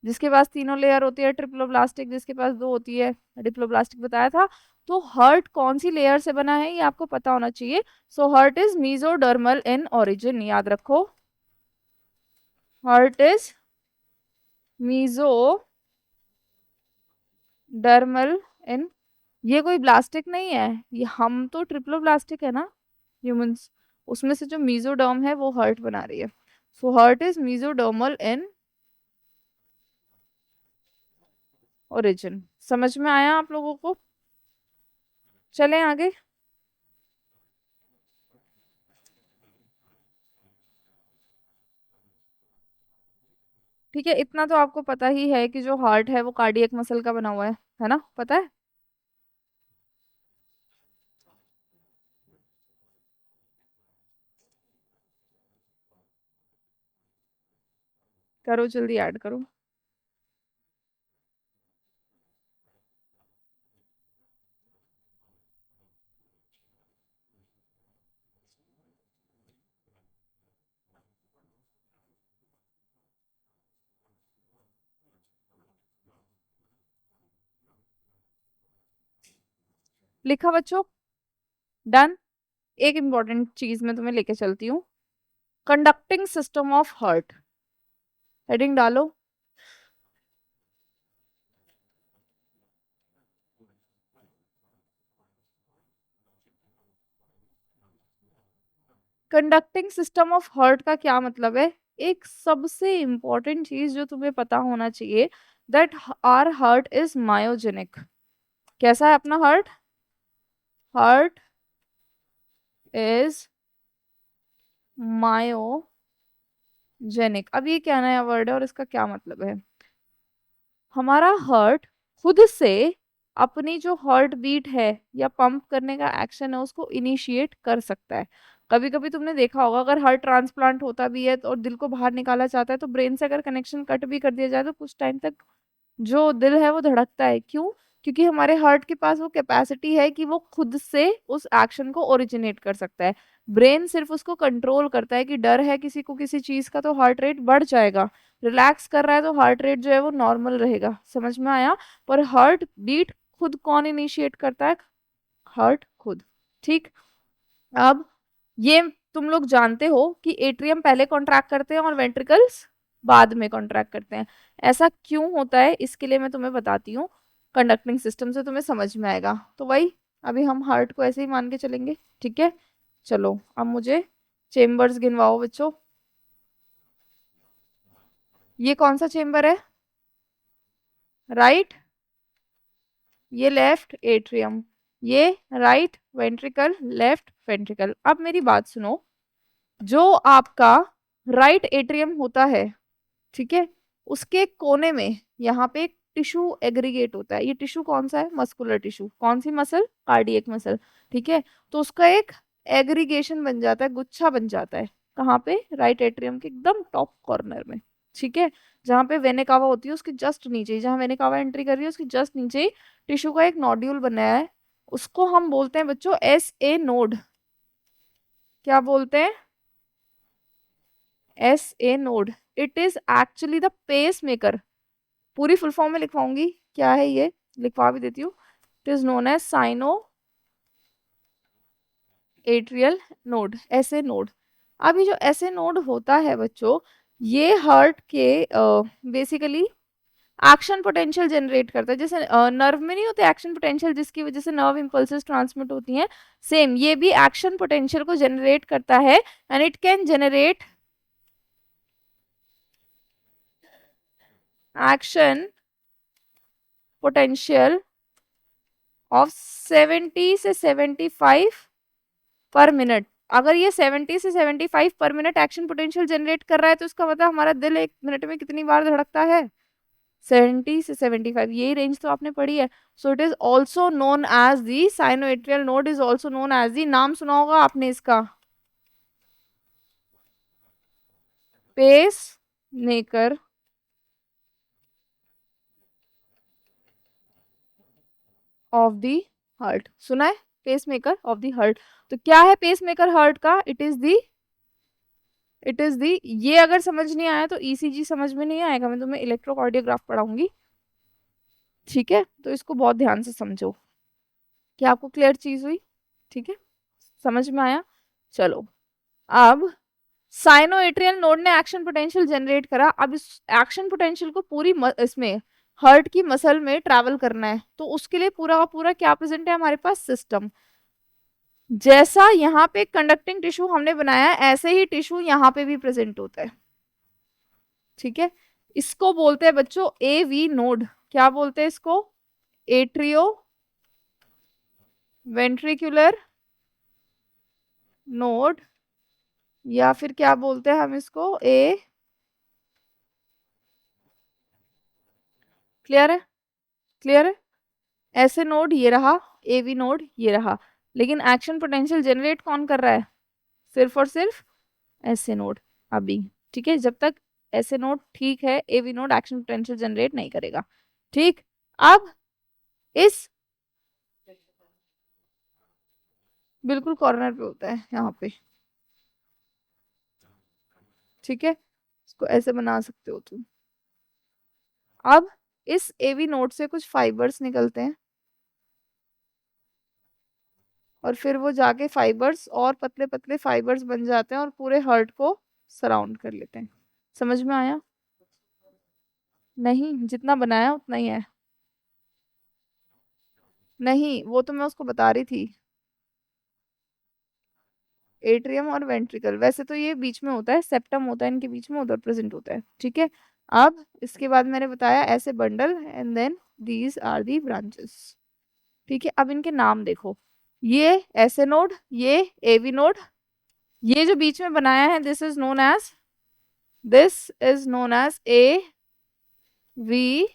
जिसके पास तीनों लेयर होती है ट्रिप्लोब्लास्टिक, जिसके पास दो होती है डिप्लोब्लास्टिक, बताया था। तो हार्ट कौन सी लेयर से बना है ये आपको पता होना चाहिए। So heart is mesodermal in origin, याद रखो। हार्ट इज मीजो डर्मल इन, ये कोई ब्लास्टिक नहीं है, ये हम तो ट्रिप्लोब्लास्टिक है ना ह्यूमंस, उसमें से जो मीजोडर्म है वो हर्ट बना रही है। So heart is mesodermal in origin. समझ में आया आप लोगों को? चलें आगे। ठीक है, इतना तो आपको पता ही है कि जो हार्ट है वो कार्डियक मसल का बना हुआ है ना, पता है? करो जल्दी ऐड करो। लिखा बच्चों? डन। एक इंपॉर्टेंट चीज मैं तुम्हें लेके चलती हूँ, conducting system of heart, heading डालो। कंडक्टिंग सिस्टम ऑफ हार्ट का क्या मतलब है? एक सबसे इंपॉर्टेंट चीज जो तुम्हें पता होना चाहिए, that our heart is myogenic. कैसा है अपना हार्ट? Heart is myogenic. अब ये क्या नया वर्ड है और इसका क्या मतलब है? हमारा हार्ट खुद से अपनी जो हार्ट बीट है या पंप करने का एक्शन है उसको इनिशिएट कर सकता है। कभी कभी तुमने देखा होगा, अगर हार्ट ट्रांसप्लांट होता भी है और दिल को बाहर निकाला चाहता है तो ब्रेन से अगर कनेक्शन कट भी कर दिया जाए तो कुछ टाइम तक जो दिल है वो धड़कता है। क्यों? क्योंकि हमारे हार्ट के पास वो कैपेसिटी है कि वो खुद से उस एक्शन को ओरिजिनेट कर सकता है। ब्रेन सिर्फ उसको कंट्रोल करता है कि डर है किसी को किसी चीज का तो हार्ट रेट बढ़ जाएगा, रिलैक्स कर रहा है तो हार्ट रेट जो है वो नॉर्मल रहेगा। समझ में आया? पर हार्ट बीट खुद कौन इनिशिएट करता है? हार्ट खुद। ठीक। अब ये तुम लोग जानते हो कि एट्रियम पहले कॉन्ट्रैक्ट करते हैं और वेंट्रिकल्स बाद में कॉन्ट्रैक्ट करते हैं। ऐसा क्यों होता है इसके लिए मैं तुम्हें बताती हूँ, कंडक्टिंग सिस्टम से तुम्हें समझ में आएगा। तो वही, अभी हम हार्ट को ऐसे ही मान के चलेंगे। ठीक है, चलो अब मुझे चेम्बर्स गिनवाओ बच्चों। ये कौन सा चेम्बर है? राइट। ये लेफ्ट एट्रियम, ये राइट वेंट्रिकल, लेफ्ट वेंट्रिकल। अब मेरी बात सुनो, जो आपका राइट एट्रियम होता है, ठीक है, उसके कोने में यहाँ पे एक टिश्यू एग्रीगेट होता है। ये टिश्यू कौन सा है? Muscular tissue. कौन सी मसल? Cardiac muscle. ठीक है, तो उसका एक एग्रीगेशन बन जाता है, गुच्छा बन जाता है। कहाँ पे? राइट एट्रियम के एकदम टॉप कॉर्नर में। ठीक है, जहाँ पे वेने कावा होती है उसके जस्ट नीचे ही, जहाँ वेने कावा एंट्री कर रही है उसके जस्ट नीचे ही टिश्यू का एक नोड्यूल बनाया है। उसको हम बोलते हैं बच्चों एस ए नोड। क्या बोलते हैं? S A node. It is actually the pacemaker. पूरी फुल फॉर्म में लिखवाऊंगी, क्या है ये, लिखवा भी देती हूँ। It is known as sino atrial node, S A node. अब ये जो ऐसे नोड होता है बच्चों, ये हार्ट के बेसिकली एक्शन पोटेंशियल जनरेट करता है। जैसे नर्व में नहीं होते एक्शन पोटेंशियल जिसकी वजह से नर्व इम्पल्सेस ट्रांसमिट होती हैं, सेम ये भी एक्शन पोटेंशियल को जनरेट करता है। And it can generate action potential of 70 से 75 पर मिनट। अगर ये 70 से 75 पर मिनट एक्शन पोटेंशियल जनरेट कर रहा है तो इसका मतलब हमारा दिल एक मिनट में कितनी बार धड़कता है? 70 से 75, यही रेंज तो आपने पढ़ी है। So it is also known as the sinoatrial node, is also known as the, नाम सुना होगा आपने इसका, pacemaker of the heart. सुना है? Pacemaker of the heart. तो क्या है पेस मेकर हार्ट का? इट इज दी, ये अगर समझ नहीं आया तो ईसीजी समझ में नहीं आएगा, मैं तुम्हें इलेक्ट्रोकार्डियोग्राफ पढ़ाऊंगी। ठीक है, तो इसको बहुत ध्यान से समझो। क्या आपको क्लियर चीज हुई? ठीक है, समझ में आया? चलो, अब साइनोएट्रियल नोड ने एक्शन पोटेंशियल जनरेट करा। अब इस एक्शन पोटेंशियल को पूरी इसमें हार्ट की मसल में ट्रैवल करना है, तो उसके लिए पूरा का पूरा क्या प्रेजेंट है हमारे पास, सिस्टम। जैसा यहाँ पे कंडक्टिंग टिश्यू हमने बनाया है, ऐसे ही टिश्यू यहाँ पे भी प्रेजेंट होता है। ठीक है, इसको बोलते हैं बच्चों एवी नोड। क्या बोलते हैं इसको, एट्रियो वेंट्रिकुलर नोड, या फिर क्या बोलते हैं हम इसको, ए, क्लियर है, क्लियर है। ऐसे नोड ये रहा, एवी नोड ये रहा, लेकिन एक्शन पोटेंशियल जनरेट कौन कर रहा है, सिर्फ और सिर्फ ऐसे नोड अभी। ठीक है, जब तक ऐसे नोड ठीक है, AV node action potential generate नहीं करेगा। ठीक, अब इस बिल्कुल कॉर्नर पे होता है यहाँ पे। ठीक है, इसको ऐसे बना सकते हो तुम। अब इस एवी नोड से कुछ फाइबर्स निकलते हैं, और फिर वो जाके फाइबर्स और पतले पतले फाइबर्स बन जाते हैं और पूरे हार्ट को सराउंड कर लेते हैं। समझ में आया, नहीं जितना बनाया उतना ही है, नहीं वो तो मैं उसको बता रही थी। एट्रियम और वेंट्रिकल, वैसे तो ये बीच में होता है, सेप्टम होता है इनके बीच में, उधर प्रेजेंट होता है। ठीक है, अब इसके बाद मैंने बताया ऐसे bundle, and then these are the branches. ठीक है, अब इनके नाम देखो, ये ऐसे नोड, ये एवी नोड, ये जो बीच में बनाया है this is known as A V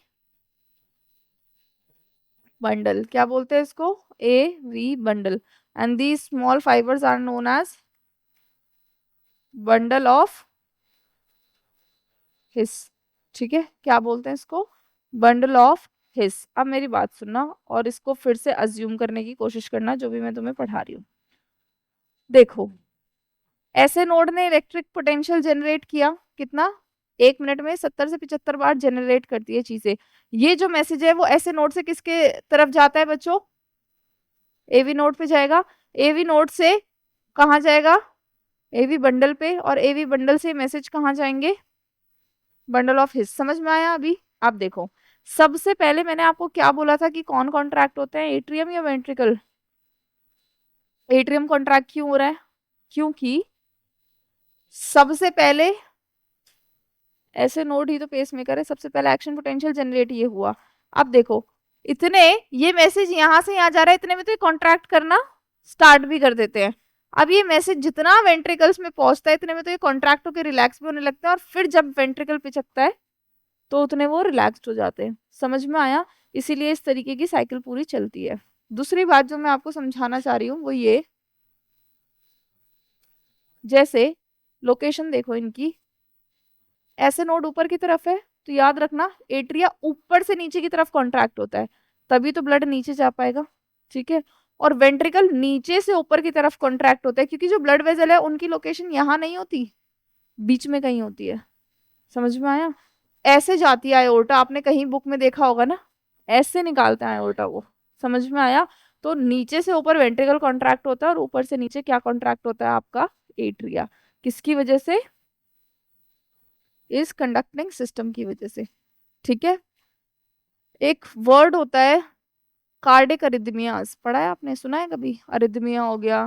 bundle. क्या बोलते हैं इसको, A V bundle, and the small fibres are known as bundle of His. ठीक है, क्या बोलते हैं इसको, बंडल ऑफ हिस। अब मेरी बात सुनना और इसको फिर से अज्यूम करने की कोशिश करना, जो भी मैं तुम्हें पढ़ा रही हूँ। देखो, ऐसे नोड ने इलेक्ट्रिक पोटेंशियल जनरेट किया, कितना, 1 मिनट में 70 से 75 बार जनरेट करती है चीजें। ये जो मैसेज है वो ऐसे नोड से किसके तरफ जाता है बच्चों, एवी नोड पे जाएगा। एवी नोड से कहाँ जाएगा, एवी बंडल पे, और एवी बंडल से मैसेज कहाँ जाएंगे, बंडल ऑफ हिस। समझ में आया अभी। आप देखो, सबसे पहले मैंने आपको क्या बोला था कि कौन कॉन्ट्रैक्ट होते हैं, एट्रियम या वेंट्रिकल। एट्रियम कॉन्ट्रैक्ट क्यों हो रहा है, क्योंकि सबसे पहले ऐसे नोड ही तो पेसमेकर है, सबसे पहले एक्शन पोटेंशियल जनरेट ये हुआ। अब देखो, इतने ये मैसेज यहां से यहाँ जा रहा है, इतने में तो ये कॉन्ट्रैक्ट करना स्टार्ट भी कर देते हैं। अब ये मैसेज जितना वेंट्रिकल्स में पहुंचता है, इतने में तो ये कॉन्ट्रैक्ट होकर रिलैक्स भी होने लगता है, और फिर जब वेंट्रिकल पिचकता है तो उतने वो रिलैक्स्ड हो जाते हैं। समझ में आया, इसीलिए इस तरीके की साइकिल पूरी चलती है। दूसरी बात जो मैं आपको समझाना चाह रही हूँ वो ये, जैसे लोकेशन देखो इनकी, ऐसे नोड ऊपर की तरफ है, तो याद रखना एट्रिया ऊपर से नीचे की तरफ कॉन्ट्रैक्ट होता है, तभी तो ब्लड नीचे जा पाएगा। ठीक है, और वेंट्रिकल नीचे से ऊपर की तरफ कॉन्ट्रैक्ट होता है, क्योंकि जो ब्लड वेजल है उनकी लोकेशन यहाँ नहीं होती, बीच में कहीं होती है। समझ में आया, ऐसे जाती है आयोर्टा, आपने कहीं बुक में देखा होगा ना, ऐसे निकालते हैं आयोर्टा वो। समझ में आया, तो नीचे से ऊपर वेंट्रिकल कॉन्ट्रैक्ट होता है और ऊपर से नीचे क्या कॉन्ट्रैक्ट होता है आपका, एट्रिया। किसकी वजह से, इस कंडक्टिंग सिस्टम की वजह से। ठीक है, एक वर्ड होता है कार्डिक अरिदमियास, पढ़ा है आपने, सुना है कभी, अरिदमिया हो गया,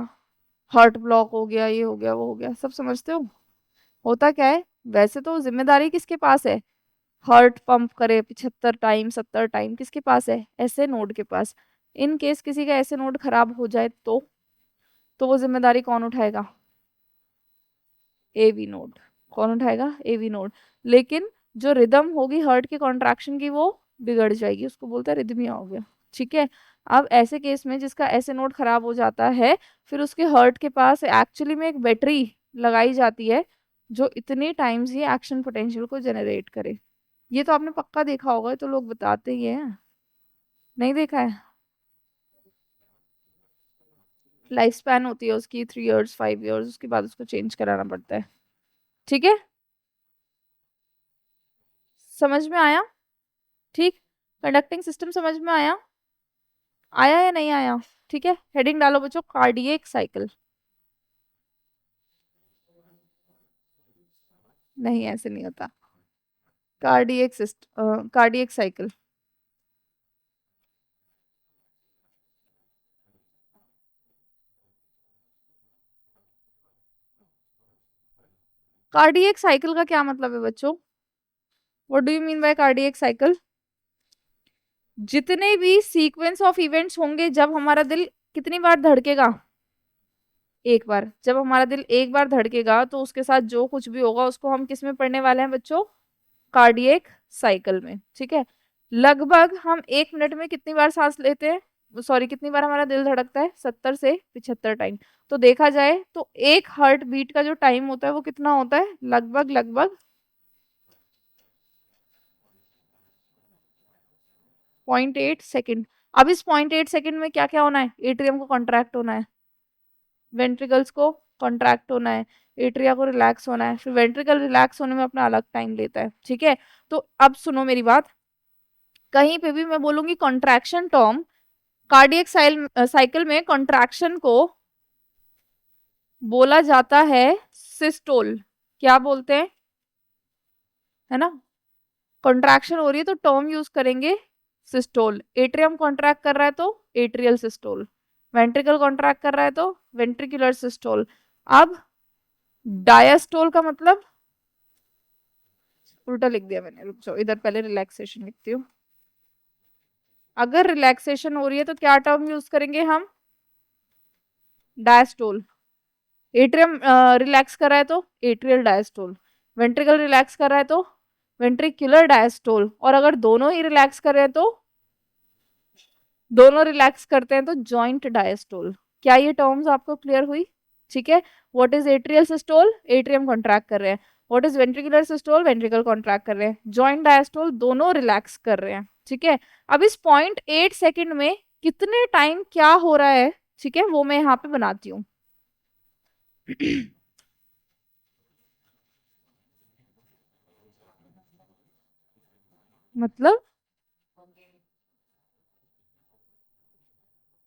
हार्ट ब्लॉक हो गया, ये हो गया, वो हो गया, सब समझते हो। होता क्या है, वैसे तो जिम्मेदारी किसके पास है, हार्ट पंप करे 75 टाइम 70 टाइम, किसके पास है, ऐसे नोड के पास। इन केस किसी का ऐसे नोड खराब हो जाए तो वो जिम्मेदारी कौन उठाएगा, एवी नोड। कौन उठाएगा, एवी नोड। लेकिन जो रिदम होगी हार्ट के कॉन्ट्रैक्शन की वो बिगड़ जाएगी, उसको बोलते हैं रिदमिया हो गया। ठीक है, अब ऐसे केस में जिसका ऐसे नोड खराब हो जाता है, फिर उसके हार्ट के पास एक्चुअली में एक बैटरी लगाई जाती है, जो इतने टाइम्स ही एक्शन पोटेंशियल को जनरेट करे। ये तो आपने पक्का देखा होगा, ये तो लोग बताते ही हैं, नहीं देखा है। लाइफ स्पैन होती है उसकी 3 इयर्स 5 इयर्स, उसके बाद उसको चेंज कराना पड़ता है। ठीक है, समझ में आया। ठीक, कंडक्टिंग सिस्टम समझ में आया, आया या नहीं आया। ठीक है, हेडिंग डालो बच्चों, कार्डियक साइकिल। नहीं ऐसे नहीं होता, cardiac cyst cardiac cycle. Cardiac cycle का क्या मतलब है बच्चों? What do you mean bye cardiac cycle? जितने भी सीक्वेंस ऑफ इवेंट्स होंगे जब हमारा दिल कितनी बार धड़केगा? एक बार। जब हमारा दिल एक बार धड़केगा तो उसके साथ जो कुछ भी होगा उसको हम किस में पढ़ने वाले हैं बच्चों? कार्डियक साइकिल में। ठीक है। लगभग हम 1 मिनट में कितनी बार सांस लेते हैं, सॉरी कितनी बार हमारा दिल धड़कता है? 70 से 75 टाइम। तो देखा जाए तो एक हार्ट बीट का जो टाइम होता है वो कितना होता है? लगभग लगभग 0.8 सेकेंड। अब इस 0.8 सेकेंड में क्या क्या होना है? एट्रियम को कॉन्ट्रैक्ट होना है, वेंट्रिकल्स को कॉन्ट्रैक्ट होना है, एट्रिया को रिलैक्स होना है, फिर वेंट्रिकल रिलैक्स होने में अपना अलग टाइम लेता है। ठीक है। तो अब सुनो मेरी बात, कहीं पे भी मैं बोलूंगी कॉन्ट्रैक्शन टर्म, कार्डियक साइकिल में कॉन्ट्रैक्शन को बोला जाता है सिस्टोल। क्या बोलते हैं? है ना, कॉन्ट्रैक्शन हो रही है तो टर्म यूज करेंगे सिस्टोल। एट्रियम कॉन्ट्रैक्ट कर रहा है तो एट्रियल सिस्टोल, वेंट्रिकल कॉन्ट्रैक्ट कर रहा है तो वेंट्रिकुलर सिस्टोल। अब डायस्टोल का मतलब उल्टा लिख दिया मैंने, रुक जाओ, इधर पहले रिलैक्सेशन लिखती हूँ। अगर रिलैक्सेशन हो रही है तो क्या टर्म यूज करेंगे हम? डायस्टोल। एट्रियम रिलैक्स कर रहा है तो एट्रियल डायस्टोल, वेंट्रिकल रिलैक्स कर रहा है तो वेंट्रिकुलर डायस्टोल, और अगर दोनों ही रिलैक्स कर रहे हैं तो दोनों रिलैक्स करते हैं तो जॉइंट डायस्टोल। क्या ये टर्म्स आपको क्लियर हुई? ठीक है। What is atrial systole? Atrium contract कर रहे हैं। What is ventricular systole? Ventricle contract कर रहे हैं। जॉइंट डायस्टोल दोनों रिलैक्स कर रहे हैं। ठीक है। अब इस 0.8 सेकेंड में कितने टाइम क्या हो रहा है, ठीक है, वो मैं यहाँ पे बनाती हूँ। मतलब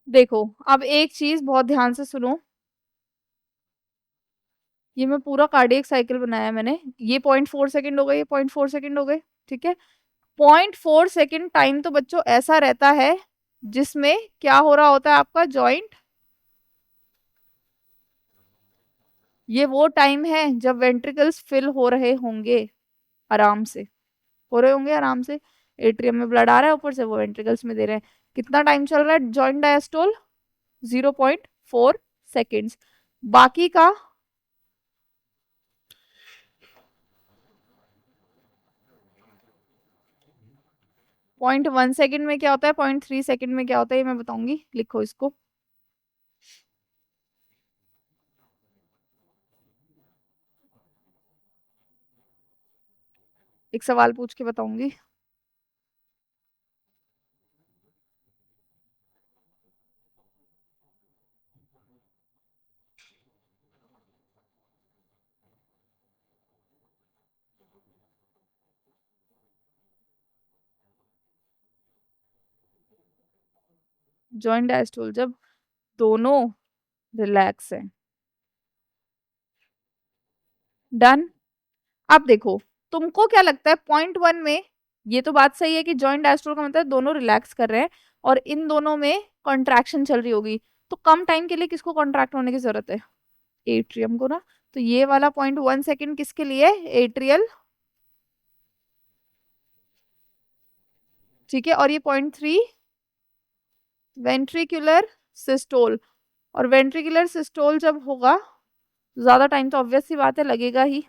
देखो, अब एक चीज बहुत ध्यान से सुनो, ये मैं पूरा कार्डियक साइकिल बनाया है मैंने। ये 0.4 सेकेंड हो गए, ये 0.4 सेकेंड हो गए। ठीक है। 0.4 सेकेंड टाइम तो बच्चों ऐसा रहता है जिसमें क्या हो रहा होता है आपका? जॉइंट। ये वो टाइम है जब वेंट्रिकल्स फिल हो रहे होंगे, आराम से हो रहे होंगे, आराम से एट्रियम में ब्लड आ रहा है, ऊपर से वो वेंट्रिकल्स में दे रहे हैं। कितना टाइम चल रहा है जॉइंट डायस्टोल? 0.4 सेकेंड्स। बाकी का 0.1 सेकेंड में क्या होता है, 0.3 सेकेंड में क्या होता है, ये मैं बताऊंगी, लिखो इसको। एक सवाल पूछ के बताऊंगी। जॉइंट डायस्टोल जब दोनों रिलैक्स है। डन। अब देखो, तुमको क्या लगता है 0.1 में, ये तो बात सही है कि जॉइंट डायस्टोल का मतलब दोनों रिलैक्स कर रहे हैं और इन दोनों में कॉन्ट्रैक्शन चल रही होगी, तो कम टाइम के लिए किसको कॉन्ट्रैक्ट होने की जरूरत है? एट्रियम को ना। तो ये वाला 0.1 सेकेंड किसके लिए? एट्रियल। ठीक है। और ये 0.3 वेंट्रिकुलर सिस्टोल। और वेंट्रिकुलर सिस्टोल जब होगा, ज्यादा टाइम तो ऑब्वियस सी बात है लगेगा ही।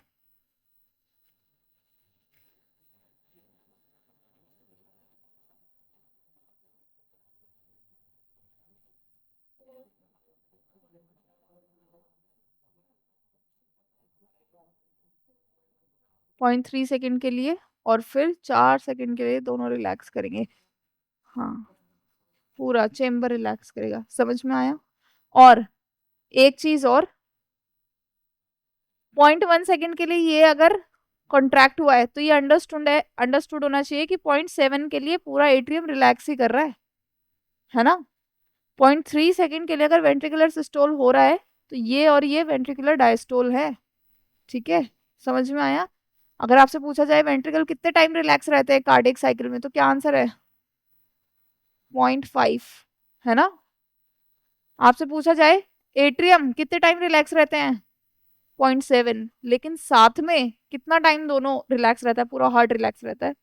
पॉइंट थ्री सेकेंड के लिए और फिर 4 सेकेंड के लिए दोनों रिलैक्स करेंगे। हाँ, पूरा चेम्बर रिलैक्स करेगा। समझ में आया? और एक चीज और, 0.1 सेकेंड के लिए ये अगर कॉन्ट्रैक्ट हुआ है तो ये अंडरस्टूड होना चाहिए कि 0.7 के लिए पूरा एट्रियम रिलैक्स ही कर रहा है ना। 0.3 सेकेंड के लिए अगर वेंट्रिकुलर सिस्टोल हो रहा है तो ये और ये वेंट्रिकुलर डायस्टोल है। ठीक है। समझ में आया? अगर आपसे पूछा जाए वेंट्रिकल कितने टाइम रिलैक्स रहते हैं कार्डियक साइकिल में, तो क्या आंसर है? 0.5, है ना। आपसे पूछा जाए एट्रियम कितने टाइम रिलैक्स रहते हैं, 0.7, लेकिन साथ में कितना टाइम दोनों रिलैक्स रहता है, पूरा हार्ट रिलैक्स रहता है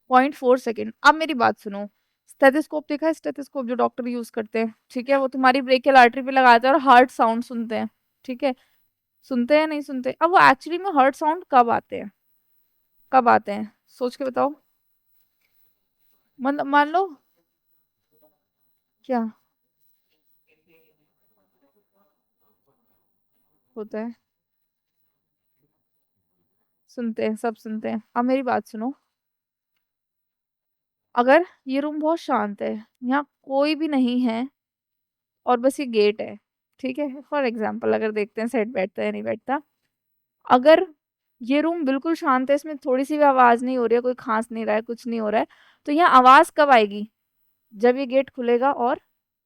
0.4 सेकेंड। अब मेरी बात सुनो, स्टेथोस्कोप देखा है, स्टेथोस्कोप जो डॉक्टर यूज करते हैं, ठीक है, वो तुम्हारी ब्रेकियल आर्टरी पे लगाते हैं और हार्ट साउंड सुनते हैं, ठीक है, सुनते हैं नहीं सुनते? अब वो एक्चुअली में हार्ट साउंड कब आते हैं, कब आते हैं, सोच के बताओ। मतलब मान लो क्या होता है, सुनते हैं, सब सुनते हैं। अब मेरी बात सुनो, अगर ये रूम बहुत शांत है, यहाँ कोई भी नहीं है और बस ये गेट है, ठीक है, फॉर एग्जाम्पल अगर देखते हैं सेट बैठता है नहीं बैठता, अगर ये रूम बिल्कुल शांत है, इसमें थोड़ी सी भी आवाज नहीं हो रही है, कोई खांस नहीं रहा है, कुछ नहीं हो रहा है, तो यहाँ आवाज कब आएगी? जब ये गेट खुलेगा और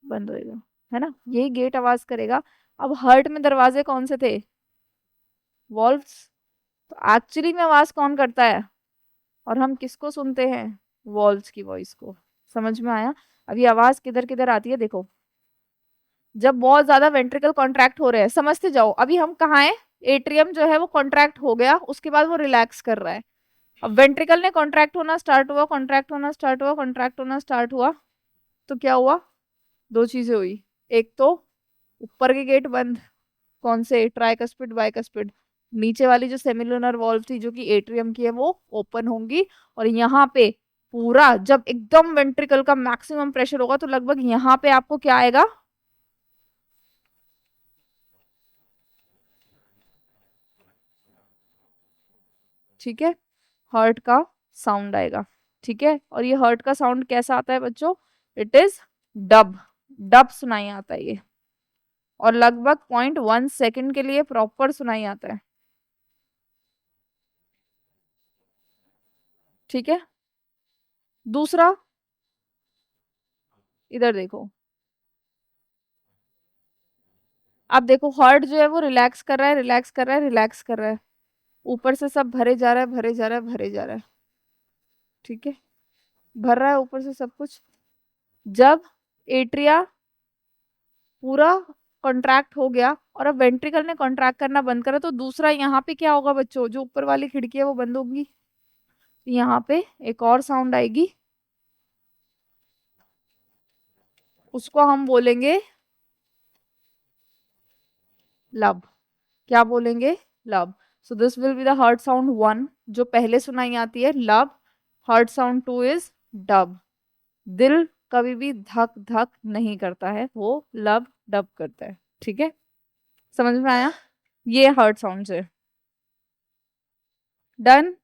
बंद होएगा, है ना, यही गेट आवाज करेगा। अब हर्ट में दरवाजे कौन से थे? वॉल्व्स। तो एक्चुअली में आवाज कौन करता है, और हम किसको सुनते हैं? वॉल्व्स की वॉइस को। समझ में आया? अब ये आवाज किधर किधर आती है देखो, जब बहुत ज्यादा वेंट्रिकल कॉन्ट्रैक्ट हो रहे हैं, समझते जाओ, अभी हम कहाँ हैं, एट्रियम जो है वो कॉन्ट्रैक्ट हो गया, उसके बाद वो रिलैक्स कर रहा है। अब वेंट्रिकल ने कॉन्ट्रैक्ट होना स्टार्ट हुआ, कॉन्ट्रैक्ट होना स्टार्ट हुआ, कॉन्ट्रैक्ट होना स्टार्ट हुआ, तो क्या हुआ? दो चीजें हुई, एक तो ऊपर के गेट बंद, कौन से, ट्राइकस्पिड बाइकस्पिड, नीचे वाली जो सेमिलुनर वॉल्व थी जो कि एट्रियम की है वो ओपन होंगी, और यहाँ पे पूरा जब एकदम वेंट्रिकल का मैक्सिमम प्रेशर होगा तो लगभग यहाँ पे आपको क्या आएगा? ठीक है, हर्ट का साउंड आएगा, ठीक है, और ये हर्ट का साउंड कैसा आता है बच्चों? इट इज डब, डब सुनाई आता है ये, और लगभग 0.1 सेकेंड के लिए प्रॉपर सुनाई आता है, ठीक है। दूसरा, इधर देखो, अब देखो हार्ट जो है वो रिलैक्स कर रहा है, रिलैक्स कर रहा है, रिलैक्स कर रहा है, ऊपर से सब भरे जा रहा है, भरे जा रहा है, भरे जा रहा है, ठीक है, भर रहा है ऊपर से सब कुछ। जब एट्रिया पूरा कॉन्ट्रैक्ट हो गया और अब वेंट्रिकल ने कॉन्ट्रैक्ट करना बंद करा, तो दूसरा यहाँ पे क्या होगा बच्चों, जो ऊपर वाली खिड़की है वो बंद होगी, यहाँ पे एक और साउंड आएगी, उसको हम बोलेंगे लब। क्या बोलेंगे? लब। So this will be the heart sound 1, जो पहले सुनाई आती है, लब। Heart sound 2 is dub. दिल कभी भी धक धक नहीं करता है, वो लब डब करता है, ठीक है, समझ में आया? ये हार्ट साउंड है। डन।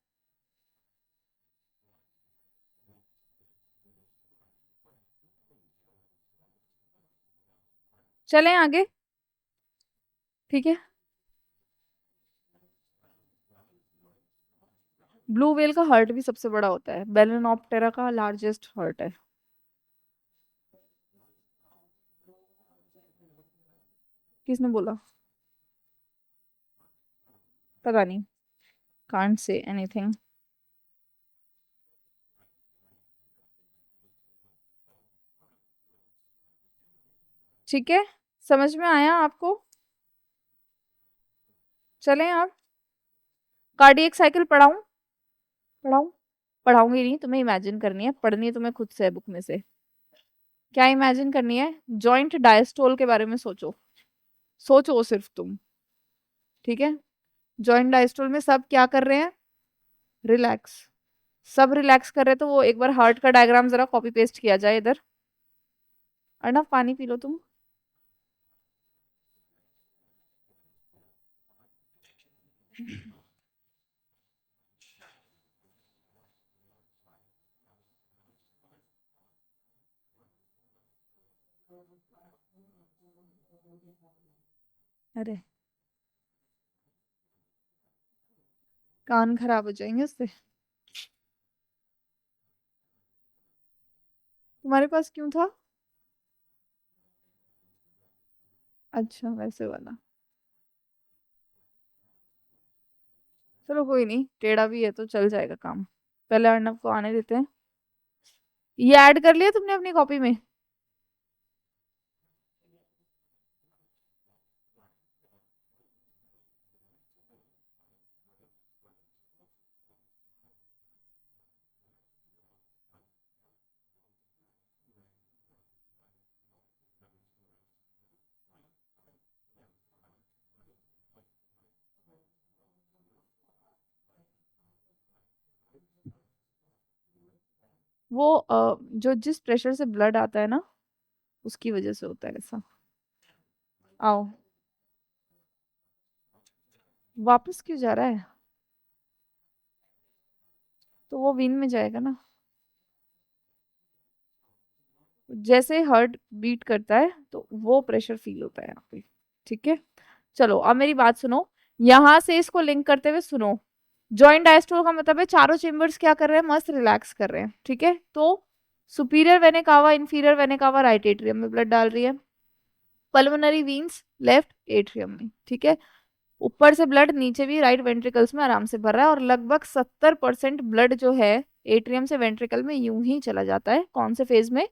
चलें आगे, ठीक है। ब्लू व्हेल का हार्ट भी सबसे बड़ा होता है, बेलेनोप्टेरा का लार्जेस्ट हार्ट है। किसने बोला? पता नहीं, कांट से एनीथिंग। ठीक है, समझ में आया आपको? चलें आप, कार्डियक साइकिल पढ़ाऊं? पढ़ाऊं? पढ़ाऊंगी नहीं, तुम्हें इमेजिन करनी है, पढ़नी है तुम्हें खुद से बुक में से। क्या इमेजिन करनी है? जॉइंट डायस्टोल के बारे में सोचो, सोचो सिर्फ तुम, ठीक है। जॉइंट डायस्टोल में सब क्या कर रहे हैं? रिलैक्स। सब रिलैक्स कर रहे हैं, तो वो एक बार हार्ट का डायग्राम जरा कॉपी पेस्ट किया जाए इधर। अर्नव पानी पी लो तुम। अरे, कान खराब हो जाएंगे उससे। तुम्हारे पास क्यों था? अच्छा, वैसे वाला। चलो कोई नहीं, टेढ़ा भी है तो चल जाएगा काम। पहले अर्नव को आने देते हैं। ये ऐड कर लिया तुमने अपनी कॉपी में? वो जो जिस प्रेशर से ब्लड आता है ना, उसकी वजह से होता है ऐसा। आओ, वापस क्यों जा रहा है? तो वो वेन में जाएगा ना। जैसे हार्ट बीट करता है तो वो प्रेशर फील होता है यहाँ पे। ठीक है, चलो अब मेरी बात सुनो। यहां से इसको लिंक करते हुए सुनो। जॉइंट डायस्टोल का मतलब है चारों चेम्बर्स क्या कर रहे हैं, मस्त रिलैक्स कर रहे हैं। ठीक है, तो सुपीरियर वेने कावा, इंफीरियर वेने कावा राइट एट्रियम में ब्लड डाल रही है, पल्मोनरी वीन्स लेफ्ट एट्रियम में। ठीक है, ऊपर से ब्लड नीचे भी राइट वेंट्रिकल्स में आराम से भर रहा है, और लगभग 70% ब्लड जो है एट्रियम से वेंट्रिकल में यूं ही चला जाता है। कौन से फेज में?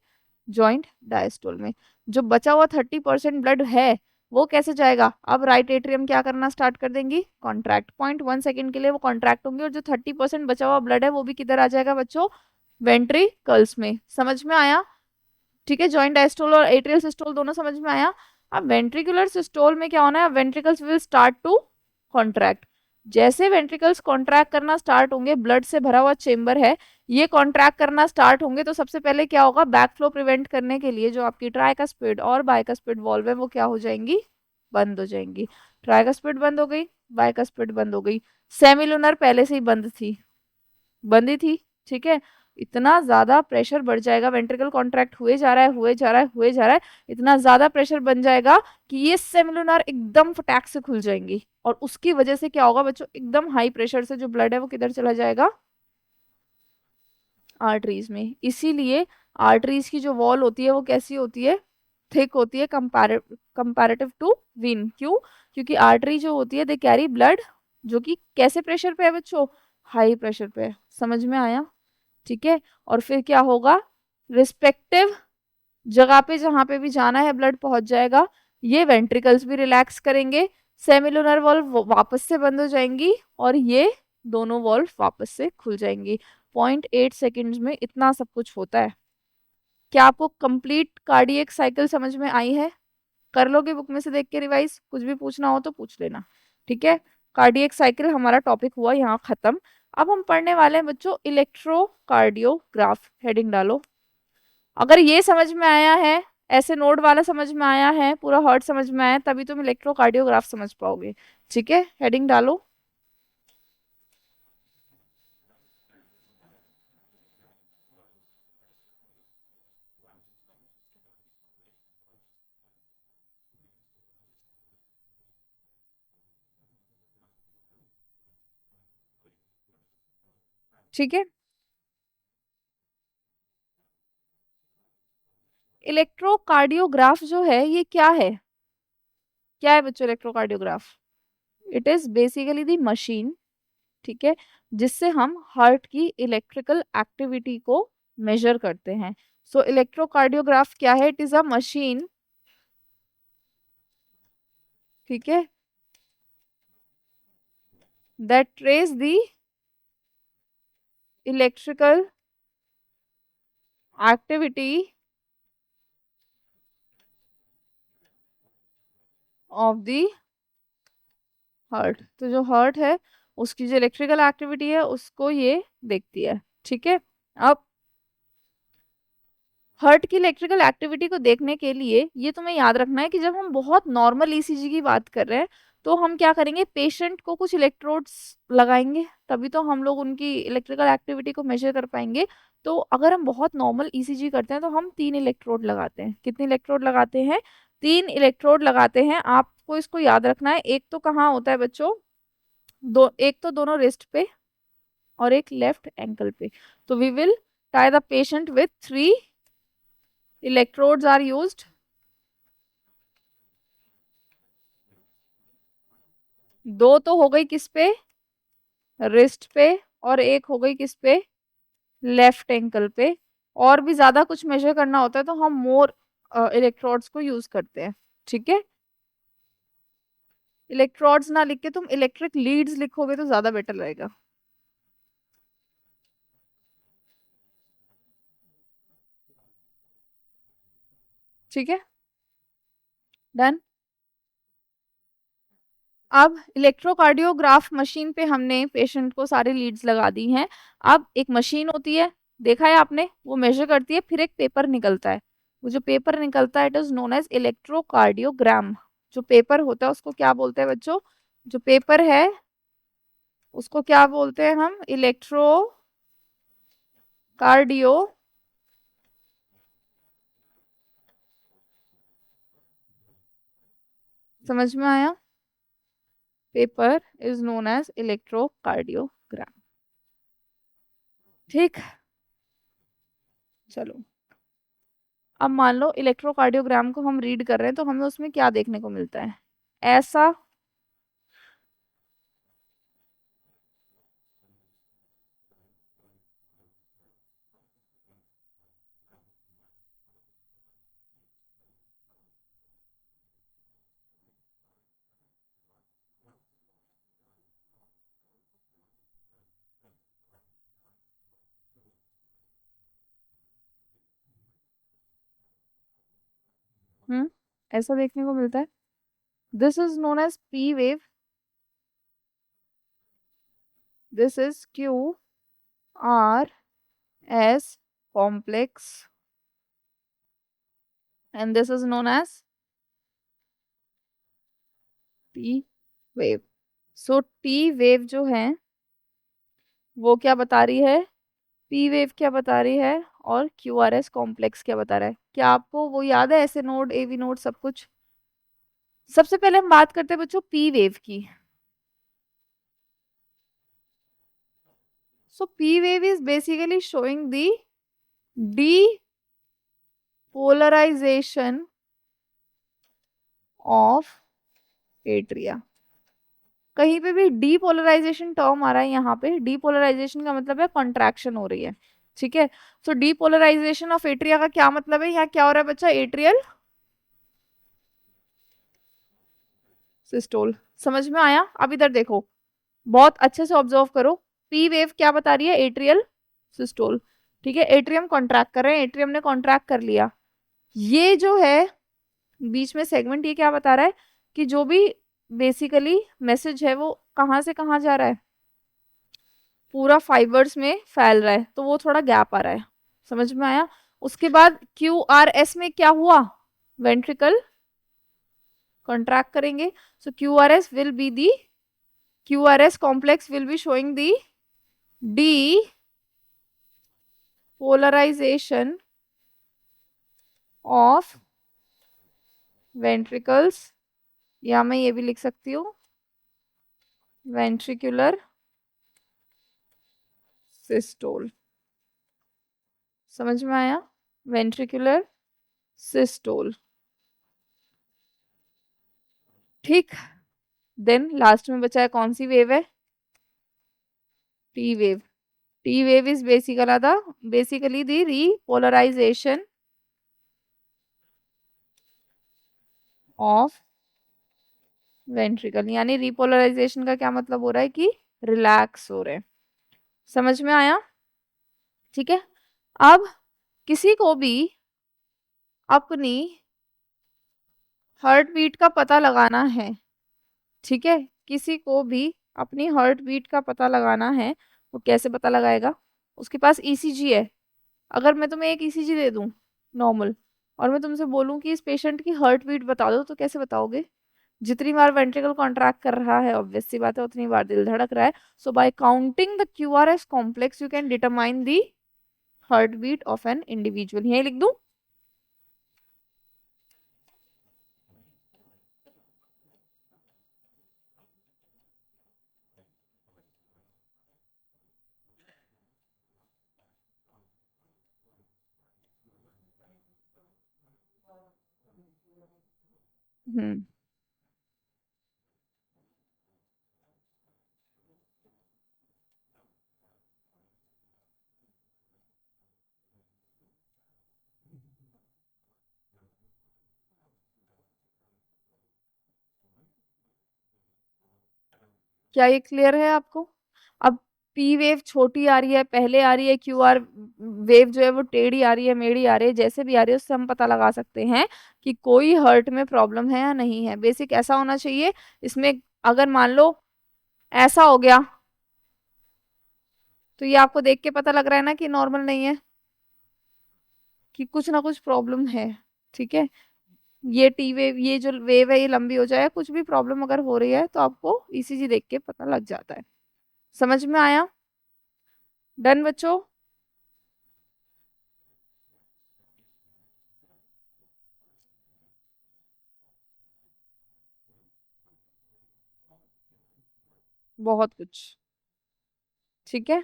जॉइंट डायस्टोल में। जो बचा हुआ 30% ब्लड है वो कैसे जाएगा? अब राइट एट्रियम क्या करना स्टार्ट कर देंगी? कॉन्ट्रैक्ट। 0.1 सेकेंड के लिए वो कॉन्ट्रैक्ट होंगे, और जो 30% बचा हुआ ब्लड है वो भी किधर आ जाएगा बच्चों? वेंट्रिकल्स में। समझ में आया? ठीक है, जॉइंट डायस्टोल और एट्रियल सिस्टोल दोनों समझ में आया। अब वेंट्रिकुलर सिस्टोल में क्या होना है? Ventricles will start to contract. जैसे वेंट्रिकल्स कॉन्ट्रैक्ट करना स्टार्ट होंगे, ब्लड से भरा हुआ चेंबर है, ये कॉन्ट्रैक्ट करना स्टार्ट होंगे, तो सबसे पहले क्या होगा? बैक फ्लो प्रिवेंट करने के लिए जो आपकी ट्राइकस्पिड और बाइकस्पिड वॉल्व है वो क्या हो जाएंगी? बंद हो जाएंगी। ट्राइकस्पिड बंद हो गई, बाइकस्पिड बंद हो गई। सेमिलुनर पहले से ही बंद थी, बंदी थी। ठीक है, इतना ज्यादा प्रेशर बढ़ जाएगा, वेंट्रिकल कॉन्ट्रैक्ट हुए जा रहा है, हुए जा रहा है, हुए जा रहा है, इतना ज्यादा प्रेशर बन जाएगा कि ये सेमिलुनर एकदम फटाक से खुल जाएंगी, और उसकी वजह से क्या होगा बच्चों? एकदम हाई प्रेशर से जो ब्लड है वो किधर चला जाएगा? आर्टरीज में। इसीलिए आर्टरीज की जो वॉल होती है वो कैसी होती है? थिक होती है, कंपैरेटिव टू वीन। क्यों? क्योंकि आर्टरी जो होती है दे कैरी ब्लड जो कि कैसे प्रेशर पे है बच्चों? हाई प्रेशर पे है। समझ में आया? ठीक है, और फिर क्या होगा? रिस्पेक्टिव जगह पे जहां पे भी जाना है ब्लड पहुंच जाएगा। ये वेंट्रिकल्स भी रिलैक्स करेंगे, सेमिलुनर वॉल्व वापस से बंद हो जाएंगी, और ये दोनों वॉल्व वापस से खुल जाएंगी। 0.8 सेकेंड्स में इतना सब कुछ होता है। क्या आपको कंप्लीट कार्डियक साइकिल समझ में आई है? कर लोगे बुक में से देख के रिवाइज? कुछ भी पूछना हो तो पूछ लेना। ठीक है, कार्डियक साइकिल हमारा टॉपिक हुआ यहाँ खत्म। अब हम पढ़ने वाले हैं बच्चों इलेक्ट्रोकार्डियोग्राफ। हेडिंग डालो। अगर ये समझ में आया है, ऐसे नोड वाला समझ में आया है, पूरा हार्ट समझ में आया है, तभी तुम इलेक्ट्रोकार्डियोग्राफ समझ पाओगे। ठीक है, हेडिंग डालो। ठीक है, इलेक्ट्रोकार्डियोग्राफ जो है ये क्या है? क्या है बच्चों electrocardiograph? It is basically the machine, ठीक है, जिससे हम हार्ट की इलेक्ट्रिकल एक्टिविटी को मेजर करते हैं। सो इलेक्ट्रोकार्डियोग्राफ क्या है? इट इज अ मशीन, ठीक है, that trace the electrical activity of the heart. तो जो हार्ट है उसकी जो इलेक्ट्रिकल एक्टिविटी है उसको ये देखती है। ठीक है, अब हार्ट की इलेक्ट्रिकल एक्टिविटी को देखने के लिए ये तुम्हें याद रखना है कि जब हम बहुत नॉर्मल ईसीजी की बात कर रहे हैं तो हम क्या करेंगे? पेशेंट को कुछ इलेक्ट्रोड्स लगाएंगे, तभी तो हम लोग उनकी इलेक्ट्रिकल एक्टिविटी को मेजर कर पाएंगे। तो अगर हम बहुत नॉर्मल ईसीजी करते हैं तो हम 3 इलेक्ट्रोड लगाते हैं। कितने इलेक्ट्रोड लगाते हैं? 3 इलेक्ट्रोड लगाते हैं। आपको इसको याद रखना है। एक तो कहाँ होता है बच्चों? एक तो दोनों रिस्ट पे, और एक लेफ्ट एंकल पे। तो we will tie the patient with 3 electrodes are used। दो तो हो गई किस पे? रिस्ट पे। और एक हो गई किस पे? लेफ्ट एंकल पे। और भी ज्यादा कुछ मेजर करना होता है तो हम मोर इलेक्ट्रोड्स को यूज करते हैं। ठीक है, इलेक्ट्रोड्स ना लिख के तुम इलेक्ट्रिक लीड्स लिखोगे तो ज्यादा बेटर रहेगा। ठीक है, डन। अब इलेक्ट्रोकार्डियोग्राफ मशीन पे हमने पेशेंट को सारे लीड्स लगा दी हैं। अब एक मशीन होती है, देखा है आपने, वो मेजर करती है, फिर एक पेपर निकलता है, वो जो पेपर निकलता है it is known as electrocardiogram. जो पेपर होता है उसको क्या बोलते हैं बच्चों? जो पेपर है उसको क्या बोलते हैं हम? इलेक्ट्रोकार्डियो, समझ में आया? Paper is known as electrocardiogram. ठीक, चलो। अब मान लो इलेक्ट्रोकार्डियोग्राम को हम रीड कर रहे हैं तो हमें उसमें क्या देखने को मिलता है? ऐसा, हम्म, ऐसा देखने को मिलता है। This is known as P wave, this is Q R S complex, and this is known as T wave. So T wave जो है वो क्या बता रही है? पी वेव क्या बता रही है? और क्यू आर एस कॉम्प्लेक्स क्या बता रहा है? क्या आपको वो याद है, ऐसे नोड, एवी नोड, सब कुछ? सबसे पहले हम बात करते हैं बच्चों पी वेव की। So P wave is basically showing the depolarization of atria. कहीं पे भी डीपोलराइजेशन टर्म आ रहा है, यहाँ पे डीपोलराइजेशन का मतलब है कॉन्ट्रैक्शन हो रही है, ठीक है। सो डीपोलराइजेशन ऑफ एट्रिया का क्या मतलब है? यहाँ क्या हो रहा है बच्चा? Atrial systole. समझ में आया? अब इधर देखो, बहुत अच्छे से ऑब्जर्व करो। पी वेव क्या बता रही है? एट्रियल सिस्टोल, ठीक है। एट्रियम कॉन्ट्रैक्ट कर रहे हैं, एट्रियम ने कॉन्ट्रैक्ट कर लिया। ये जो है बीच में सेगमेंट, ये क्या बता रहा है? कि जो भी बेसिकली मैसेज है वो कहाँ से कहाँ जा रहा है? पूरा फाइबर्स में फैल रहा है, तो वो थोड़ा गैप आ रहा है। समझ में आया? उसके बाद क्यू आर एस में क्या हुआ? वेंट्रिकल कॉन्ट्रैक्ट करेंगे, so Q R S will be the, Q R S complex will be showing the depolarization of ventricles, या मैं ये भी लिख सकती हूँ वेंट्रिकुलर सिस्टोल। समझ में आया? वेंट्रिकुलर सिस्टोल, ठीक। देन लास्ट में बचा है कौन सी वेव है? T wave. T wave is basically the repolarisation of ventricle, यानी रीपोलराइजेशन का क्या मतलब हो रहा है? कि रिलैक्स हो रहे हैं। समझ में आया? ठीक है। अब किसी को भी अपनी हार्ट बीट का पता लगाना है, ठीक है, किसी को भी अपनी हार्ट बीट का पता लगाना है, वो कैसे पता लगाएगा? उसके पास ईसीजी है। अगर मैं तुम्हें एक ईसीजी दे दूं नॉर्मल, और मैं तुमसे बोलूं कि इस पेशेंट की हार्ट बीट बता दो, तो कैसे बताओगे? जितनी बार वेंट्रिकल कॉन्ट्रैक्ट कर रहा है ऑब्वियस सी बात है उतनी बार दिल धड़क रहा है। So by counting the QRS complex you can determine the heart beat of an individual. यही लिख दूं? हम्म, क्या ये क्लियर है आपको? अब पी वेव छोटी आ रही है, पहले आ रही है, क्यू आर वेव जो है वो टेढ़ी आ रही है, मेढ़ी आ रही है, जैसे भी आ रही है उससे हम पता लगा सकते हैं कि कोई हर्ट में प्रॉब्लम है या नहीं है। बेसिक ऐसा होना चाहिए इसमें। अगर मान लो ऐसा हो गया तो ये आपको देख के पता लग रहा है ना कि नॉर्मल नहीं है, कि कुछ ना कुछ प्रॉब्लम है। ठीक है, ये टी वेव, ये जो वेव है ये लंबी हो जाए, कुछ भी प्रॉब्लम अगर हो रही है तो आपको ईसीजी देख के पता लग जाता है। समझ में आया? डन बच्चों? बहुत कुछ। ठीक है।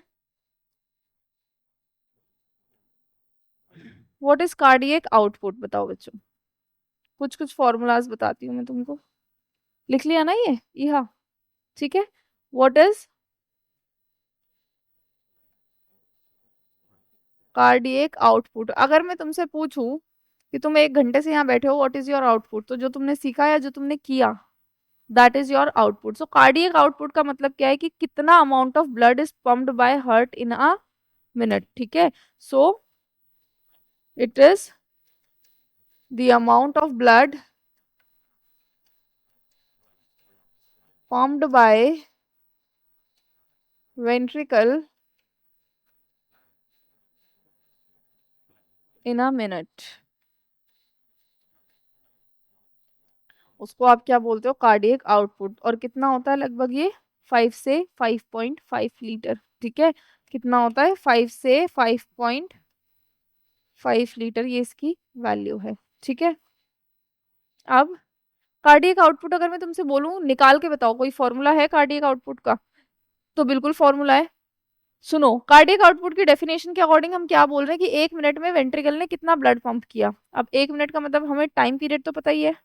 व्हाट इज कार्डियक आउटपुट, बताओ बच्चों। कुछ कुछ फॉर्मूलाज बताती हूँ मैं तुमको। लिख लिया ना ये इहा? ठीक है। What is cardiac output? अगर मैं तुमसे पूछूं कि तुम 1 घंटे से यहाँ बैठे हो, व्हाट इज योर आउटपुट, तो जो तुमने सीखा या जो तुमने किया, that is your output. So cardiac output का मतलब क्या है कि कितना amount of blood is pumped by heart in a minute. ठीक है, so it is the amount of blood pumped bye ventricle in a minute. उसको आप क्या बोलते हो? Cardiac output. और कितना होता है लगभग ये? 5 से 5.5 लीटर। ठीक है, कितना होता है? 5 से 5.5 लीटर, ये इसकी वैल्यू है। ठीक है, अब कार्डियक आउटपुट अगर मैं तुमसे बोलूं निकाल के बताओ, कोई फॉर्मूला है कार्डियक आउटपुट का? तो बिल्कुल फॉर्मूला है। सुनो, कार्डियक आउटपुट की डेफिनेशन के अकॉर्डिंग हम क्या बोल रहे हैं कि 1 मिनट में वेंट्रिकल ने कितना ब्लड पंप किया। अब 1 मिनट का मतलब हमें टाइम पीरियड तो पता ही है,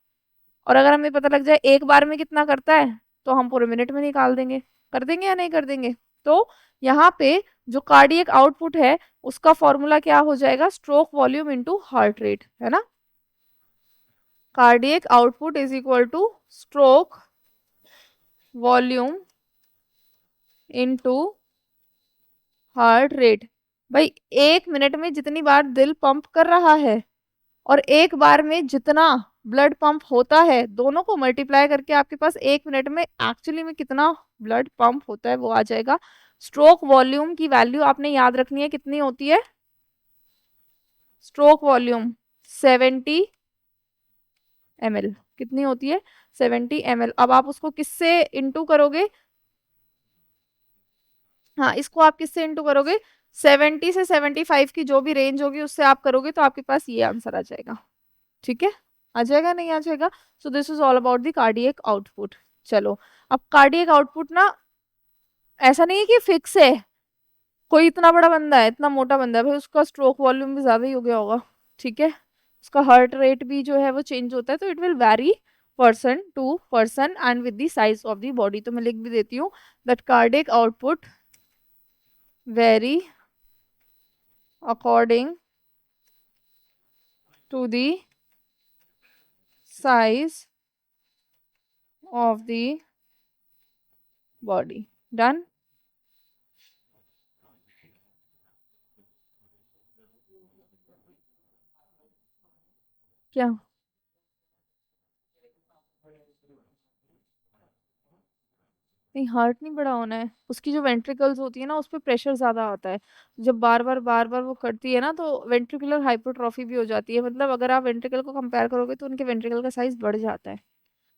और अगर हमें पता लग जाए एक बार में कितना करता है, तो हम पूरे मिनट में निकाल देंगे। कर देंगे या नहीं कर देंगे? तो यहाँ पे जो कार्डियक आउटपुट है उसका फॉर्मूला क्या हो जाएगा? Stroke volume into heart rate, है ना। Cardiac output is equal two stroke volume into heart rate. भाई 1 मिनट में जितनी बार दिल पंप कर रहा है और एक बार में जितना ब्लड पंप होता है, दोनों को मल्टीप्लाई करके आपके पास 1 मिनट में एक्चुअली में कितना ब्लड पंप होता है वो आ जाएगा। स्ट्रोक वॉल्यूम की वैल्यू आपने याद रखनी है, कितनी होती है? Stroke volume 70 ml। कितनी होती है? 70 ml। अब आप उसको किससे इंटू करोगे? हाँ, इसको आप किससे इंटू करोगे? 70 से 75 की जो भी रेंज होगी उससे आप करोगे तो आपके पास ये आंसर आ जाएगा। ठीक है, आ जाएगा नहीं आ जाएगा? सो this is all about the cardiac output. चलो, अब कार्डियक आउटपुट ना ऐसा नहीं है कि फिक्स है। कोई इतना बड़ा बंदा है, इतना मोटा बंदा है, भाई उसका स्ट्रोक वॉल्यूम भी ज्यादा ही हो गया होगा। ठीक है, उसका हार्ट रेट भी जो है वो चेंज होता है, तो it will vary person to person and with the size of the body. तो मैं लिख भी देती हूँ that cardiac output vary according to the size of the body. Done? क्या? नहीं, हार्ट नहीं बड़ा होना है, उसकी जो वेंट्रिकल्स होती है ना उस पे प्रेशर ज्यादा आता है। जब बार बार वो करती है ना तो वेंट्रिकुलर हाइपरट्रॉफी भी हो जाती है। मतलब अगर आप वेंट्रिकल को कंपेयर करोगे तो उनके वेंट्रिकल का साइज बढ़ जाता है।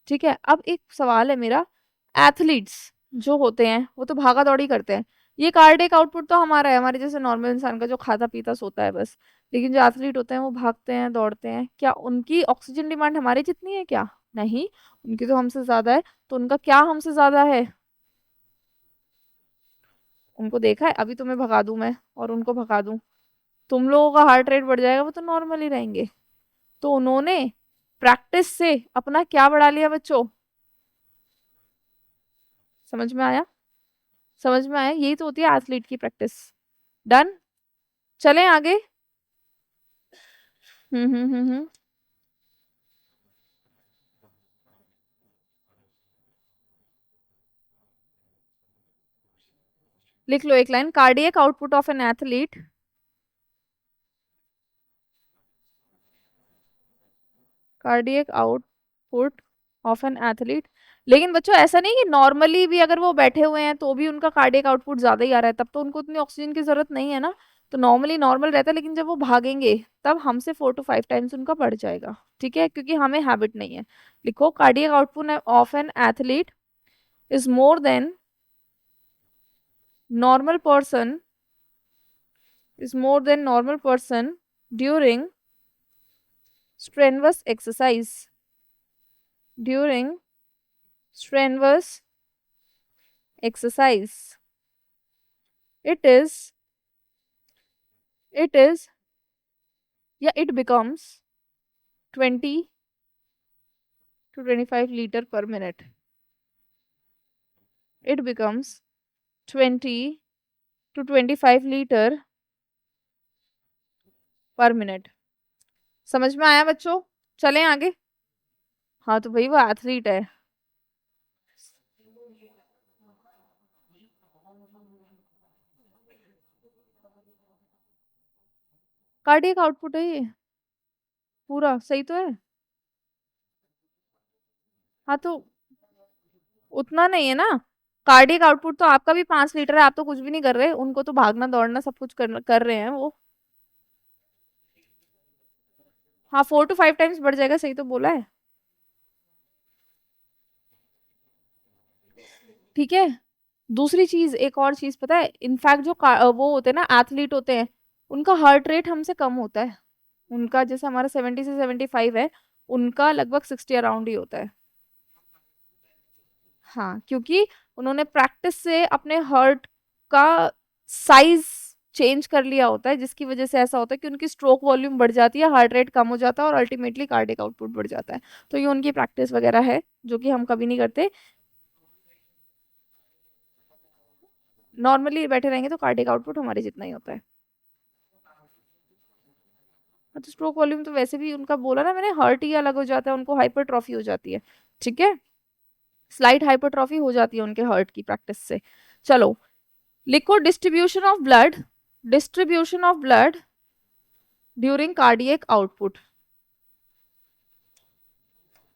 ठीक है, अब एक सवाल है मेरा। एथलीट्स जो होते हैं वो तो भागा दौड़ी करते हैं, ये कार्डियक आउटपुट तो हमारा है, हमारे जैसे नॉर्मल इंसान का जो खाता पीता सोता है बस। लेकिन जो एथलीट होते हैं वो भागते हैं दौड़ते हैं, क्या उनकी ऑक्सीजन डिमांड हमारी जितनी है क्या? नहीं, उनकी तो हमसे ज्यादा है। तो उनका क्या हमसे ज्यादा है? उनको देखा है? अभी तुम्हें भगा दूं मैं और उनको भगा दूं, तुम लोगों का हार्ट रेट बढ़ जाएगा, वो तो नॉर्मल ही रहेंगे। तो उन्होंने प्रैक्टिस से अपना क्या बढ़ा लिया बच्चों? समझ में आया? समझ में आया? यही तो होती है एथलीट की प्रैक्टिस। डन? चलें आगे? हम्म। लिख लो एक line, cardiac output of an athlete, cardiac output of an athlete. लेकिन बच्चों ऐसा नहीं कि नॉर्मली भी अगर वो बैठे हुए हैं तो भी उनका कार्डियक आउटपुट ज्यादा ही आ रहा है, तब तो उनको उतनी ऑक्सीजन की जरूरत नहीं है ना। तो नॉर्मली नॉर्मल रहता है, लेकिन जब वो भागेंगे तब हमसे 4 to 5 टाइम्स उनका बढ़ जाएगा। ठीक है, क्योंकि हमें हैबिट नहीं है। लिखो cardiac output of an athlete is more than normal person, is more than normal person during strenuous exercise. During strenuous exercise, it is, it is, yeah, it becomes 20 to 25 liter per minute. It becomes 20 to 25 liter पर minute. समझ में आया बच्चों? चलें आगे। हाँ तो भाई वो एथलीट है। कार्डियक आउटपुट है ये, पूरा सही तो है। हाँ तो उतना नहीं है ना। कार्डियक आउटपुट तो आपका भी 5 लीटर है, आप तो कुछ भी नहीं कर रहे, उनको तो भागना दौड़ना सब कुछ कर रहे हैं वो। हाँ 4 to 5 टाइम्स बढ़ जाएगा, सही तो बोला है। ठीक है। दूसरी चीज, एक और चीज पता है, इनफैक्ट जो वो होते हैं ना एथलीट होते हैं, उनका हार्ट रेट हमसे कम होता है। उनका जैसे हमारा 70 से 75 है, उनका लगभग 60 अराउंड ही होता है। हाँ, क्योंकि उन्होंने प्रैक्टिस से अपने हार्ट का साइज चेंज कर लिया होता है, जिसकी वजह से ऐसा होता है कि उनकी स्ट्रोक वॉल्यूम बढ़ जाती है, हार्ट रेट कम हो जाता है और अल्टीमेटली कार्डियक आउटपुट बढ़ जाता है। तो ये उनकी प्रैक्टिस वगैरह है, जो कि हम कभी नहीं करते। नॉर्मली बैठे रहेंगे तो कार्डियक आउटपुट हमारे जितना ही होता है। हाँ, तो स्ट्रोक वॉल्यूम तो वैसे भी उनका बोला ना मैंने, हार्ट ही अलग हो जाता है, उनको हाइपरट्रॉफी हो जाती है। ठीक है, स्लाइट हाइपरट्रॉफी हो जाती है उनके हार्ट की प्रैक्टिस से। चलो, लिखो distribution of blood, distribution of blood during cardiac output.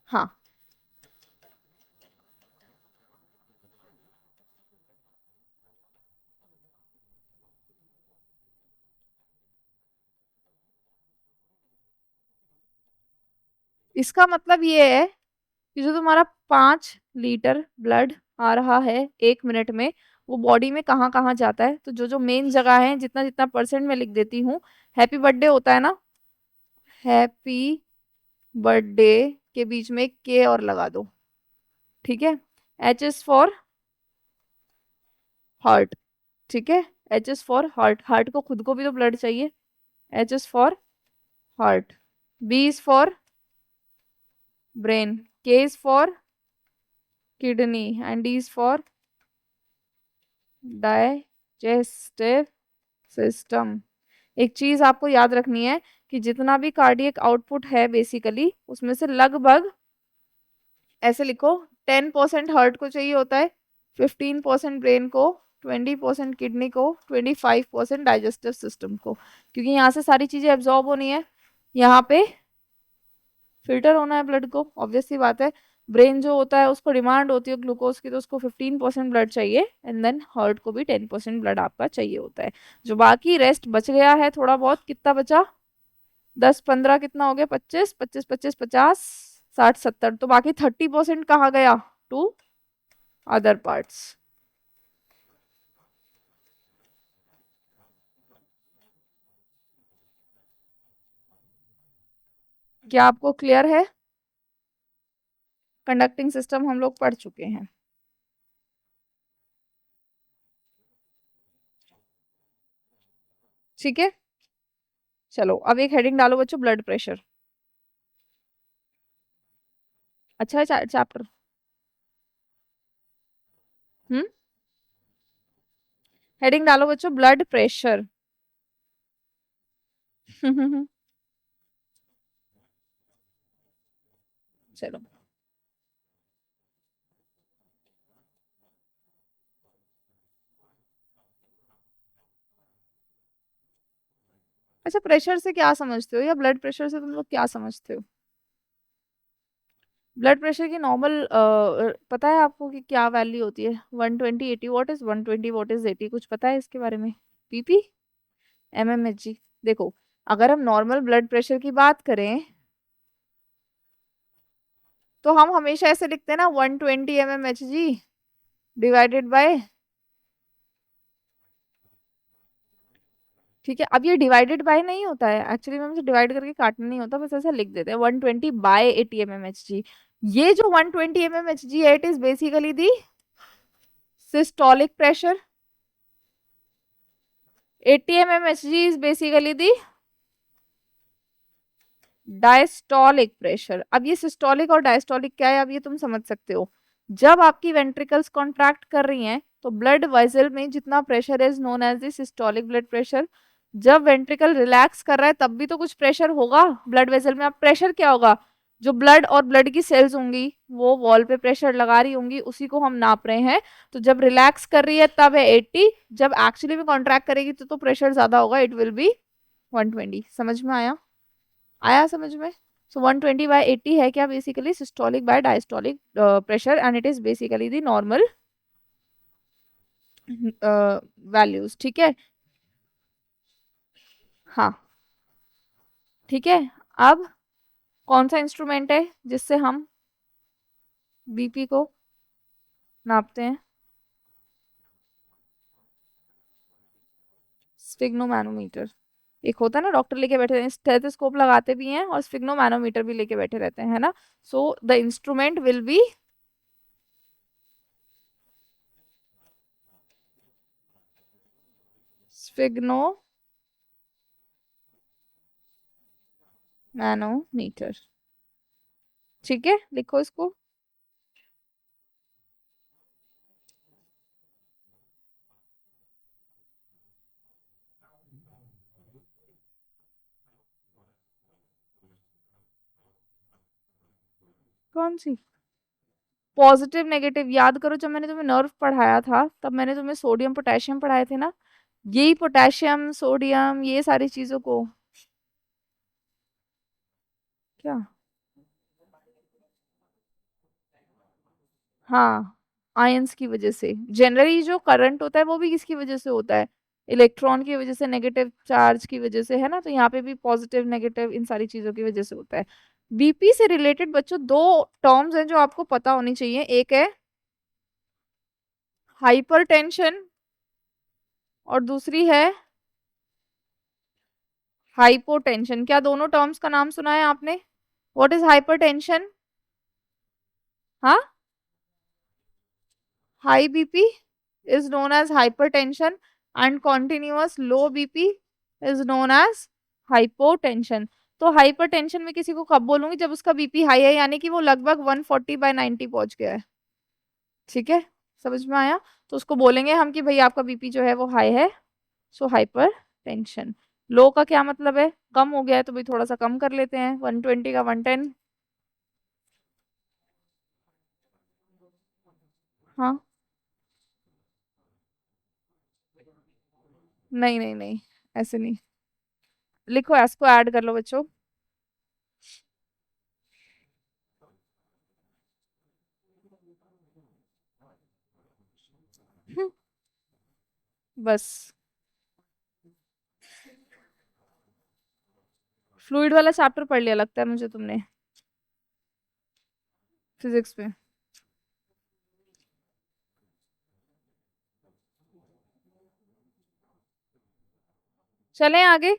हाँ, इसका मतलब ये है कि जो तुम्हारा 5 लीटर ब्लड आ रहा है 1 मिनट में, वो बॉडी में कहाँ कहाँ जाता है। तो जो जो मेन जगह है, जितना जितना परसेंट में लिख देती हूँ। हैप्पी बर्थडे होता है ना, हैप्पी बर्थडे के बीच में के और लगा दो। ठीक है, एच इज फॉर हार्ट। ठीक है, H is for heart, heart को खुद को भी तो ब्लड चाहिए। H is for heart, B is for brain, K is for kidney and D is for digestive system. एक चीज आपको याद रखनी है कि जितना भी कार्डियक आउटपुट है बेसिकली, उसमें से लगभग, ऐसे लिखो, 10% हार्ट को चाहिए होता है, 15% ब्रेन को, 20% किडनी को, 25% डाइजेस्टिव सिस्टम को। क्योंकि यहाँ से सारी चीजें एब्जॉर्ब होनी है, यहाँ पे फिल्टर होना है ब्लड को, ऑब्वियस सी बात है। ब्रेन जो होता है उसको डिमांड होती है ग्लूकोज की, तो उसको 15% ब्लड चाहिए, एंड देन हार्ट को भी 10% ब्लड आपका चाहिए होता है। जो बाकी रेस्ट बच गया है थोड़ा बहुत, कितना बचा, 10 15 कितना हो गया, 25 25 25 50 60 70, तो बाकी 30% कहाँ गया, टू अदर पार्ट्स। क्या आपको क्लियर है? कंडक्टिंग सिस्टम हम लोग पढ़ चुके हैं। ठीक है, चलो अब एक हेडिंग डालो बच्चों, ब्लड प्रेशर। अच्छा है चैप्टर। हम्म, हेडिंग डालो बच्चों, ब्लड प्रेशर। चलो, अच्छा प्रेशर से क्या समझते हो, या ब्लड प्रेशर से तुम लोग क्या समझते हो? ब्लड प्रेशर की नॉर्मल पता है आपको कि क्या वैल्यू होती है? 120, 80, व्हाट इज 120, व्हाट इज 80, कुछ पता है इसके बारे में? PP, mmHg. देखो, अगर हम नॉर्मल ब्लड प्रेशर की बात करें तो हम हमेशा ऐसे लिखते हैं ना, 120 mmHg डिवाइडेड बाय, ठीक है। अब ये डिवाइडेड बाय नहीं होता है एक्चुअली में, हमसे डिवाइड करके काटना नहीं होता, बस ऐसा लिख देते हैं 120/80 mmHg। ये जो 120 mmHg है, it is basically the systolic pressure. 80 mmHg is basically the diastolic pressure. अब ये सिस्टोलिक और डायस्टोलिक क्या है, अब ये तुम समझ सकते हो। जब आपकी वेंट्रिकल्स कॉन्ट्रैक्ट कर रही हैं तो ब्लड वेसल में जितना pressure is known as the systolic blood pressure. जब वेंट्रिकल रिलैक्स कर रहा है तब भी तो कुछ प्रेशर होगा ब्लड वेसल में। अब प्रेशर क्या होगा? जो ब्लड और ब्लड की सेल्स होंगी वो वॉल पे प्रेशर लगा रही होंगी, उसी को हम नाप रहे हैं। तो जब रिलैक्स कर रही है तब है 80, जब एक्चुअली में कॉन्ट्रैक्ट करेगी तो प्रेशर ज्यादा होगा, इट विल बी 120। समझ में आया? आया समझ में? सो 120/80 है क्या? Basically systolic by diastolic pressure, and it is basically the normal values, ठीक है। हाँ, ठीक है। अब कौन सा इंस्ट्रूमेंट है जिससे हम बीपी को नापते हैं? स्फिग्नोमैनोमीटर। एक होता है ना, डॉक्टर लेके बैठे रहते हैं, स्टेथोस्कोप लगाते भी हैं और स्फिग्नोमैनोमीटर भी लेके बैठे रहते हैं, है ना। So the instrument will be sphygmomanometer, ठीक है, लिखो इसको। कौन सी? पॉजिटिव नेगेटिव याद करो, जब मैंने तुम्हें नर्व पढ़ाया था तब मैंने तुम्हें सोडियम पोटेशियम पढ़ाए थे ना। यही पोटेशियम सोडियम ये सारी चीजों को क्या? हाँ, आयंस की वजह से। जनरली जो करंट होता है वो भी किसकी वजह से होता है? इलेक्ट्रॉन की वजह से, नेगेटिव चार्ज की वजह से, है ना। तो यहाँ पे भी पॉजिटिव नेगेटिव इन सारी चीजों की वजह से होता है। बीपी से रिलेटेड बच्चों दो टर्म्स हैं जो आपको पता होनी चाहिए। एक है हाइपरटेंशन और दूसरी है हाइपोटेंशन। क्या दोनों टर्म्स का नाम सुना है आपने? What is hypertension? हाँ, high BP is known as hypertension and continuous low BP is known as hypotension। तो हाइपरटेंशन में किसी को कब बोलूंगी? जब उसका बीपी हाई है, यानी कि वो लगभग 140/90 पहुंच गया है, ठीक है। समझ में आया? तो उसको बोलेंगे हम कि भाई आपका बीपी जो है वो हाई है, सो हाइपर टेंशन। लो का क्या मतलब है? कम हो गया है, तो भाई थोड़ा सा कम कर लेते हैं, 120 का 110। हाँ, नहीं नहीं नहीं, ऐसे नहीं। लिखो, इसको ऐड कर लो बच्चों। बस, फ्लूइड वाला चैप्टर पढ़ लिया लगता है मुझे तुमने, फिजिक्स में। चलें आगे।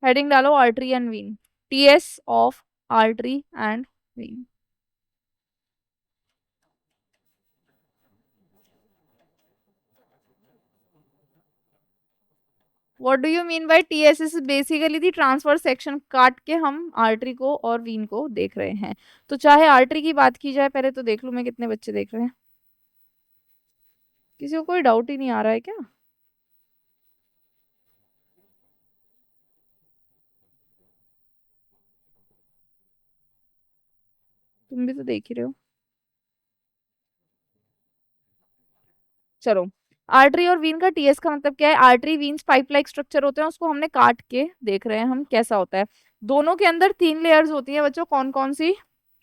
हेडिंग डालो artery and vein. TS of artery and vein. What do you mean by TS? Is basically the transverse section, काट के हम आर्टरी को और वीन को देख रहे हैं। तो चाहे आर्टरी की बात की जाए, पहले तो देख लूं मैं कितने बच्चे देख रहे हैं। किसी को कोई डाउट ही नहीं आ रहा है क्या? तुम भी तो देख ही रहे हो। चलो, आर्टरी और वीन का टीएस का मतलब क्या है? Artery veins pipe like structure होते हैं, उसको हमने काट के देख रहे हैं हम कैसा होता है। दोनों के अंदर 3 लेयर्स होती हैं बच्चों, कौन कौन सी?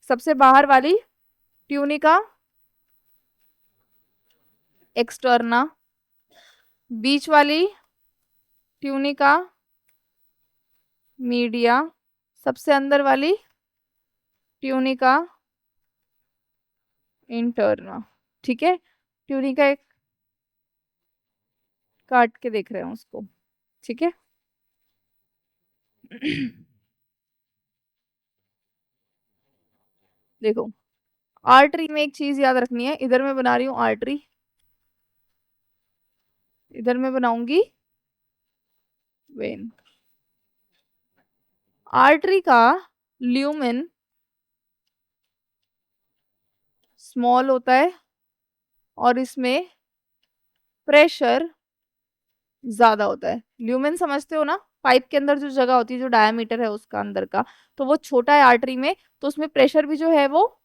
सबसे बाहर वाली ट्यूनिका एक्सटर्ना, बीच वाली ट्यूनिका मीडिया, सबसे अंदर वाली ट्यूनिका इंटरना। ठीक है, ट्यूनिका एक काट के देख रहे हैं उसको। ठीक है। देखो, आर्टरी में एक चीज याद रखनी है, इधर मैं बना रही हूँ आर्टरी, इधर मैं बनाऊंगी वेन। आर्टरी का ल्यूमेन स्मॉल होता है और इसमें प्रेशर ज्यादा होता है। ल्यूमेन समझते हो ना, पाइप के अंदर जो जगह होती है, जो डायमीटर है उसका अंदर का, तो वो छोटा है आर्टरी में, तो उसमें प्रेशर भी जो है वो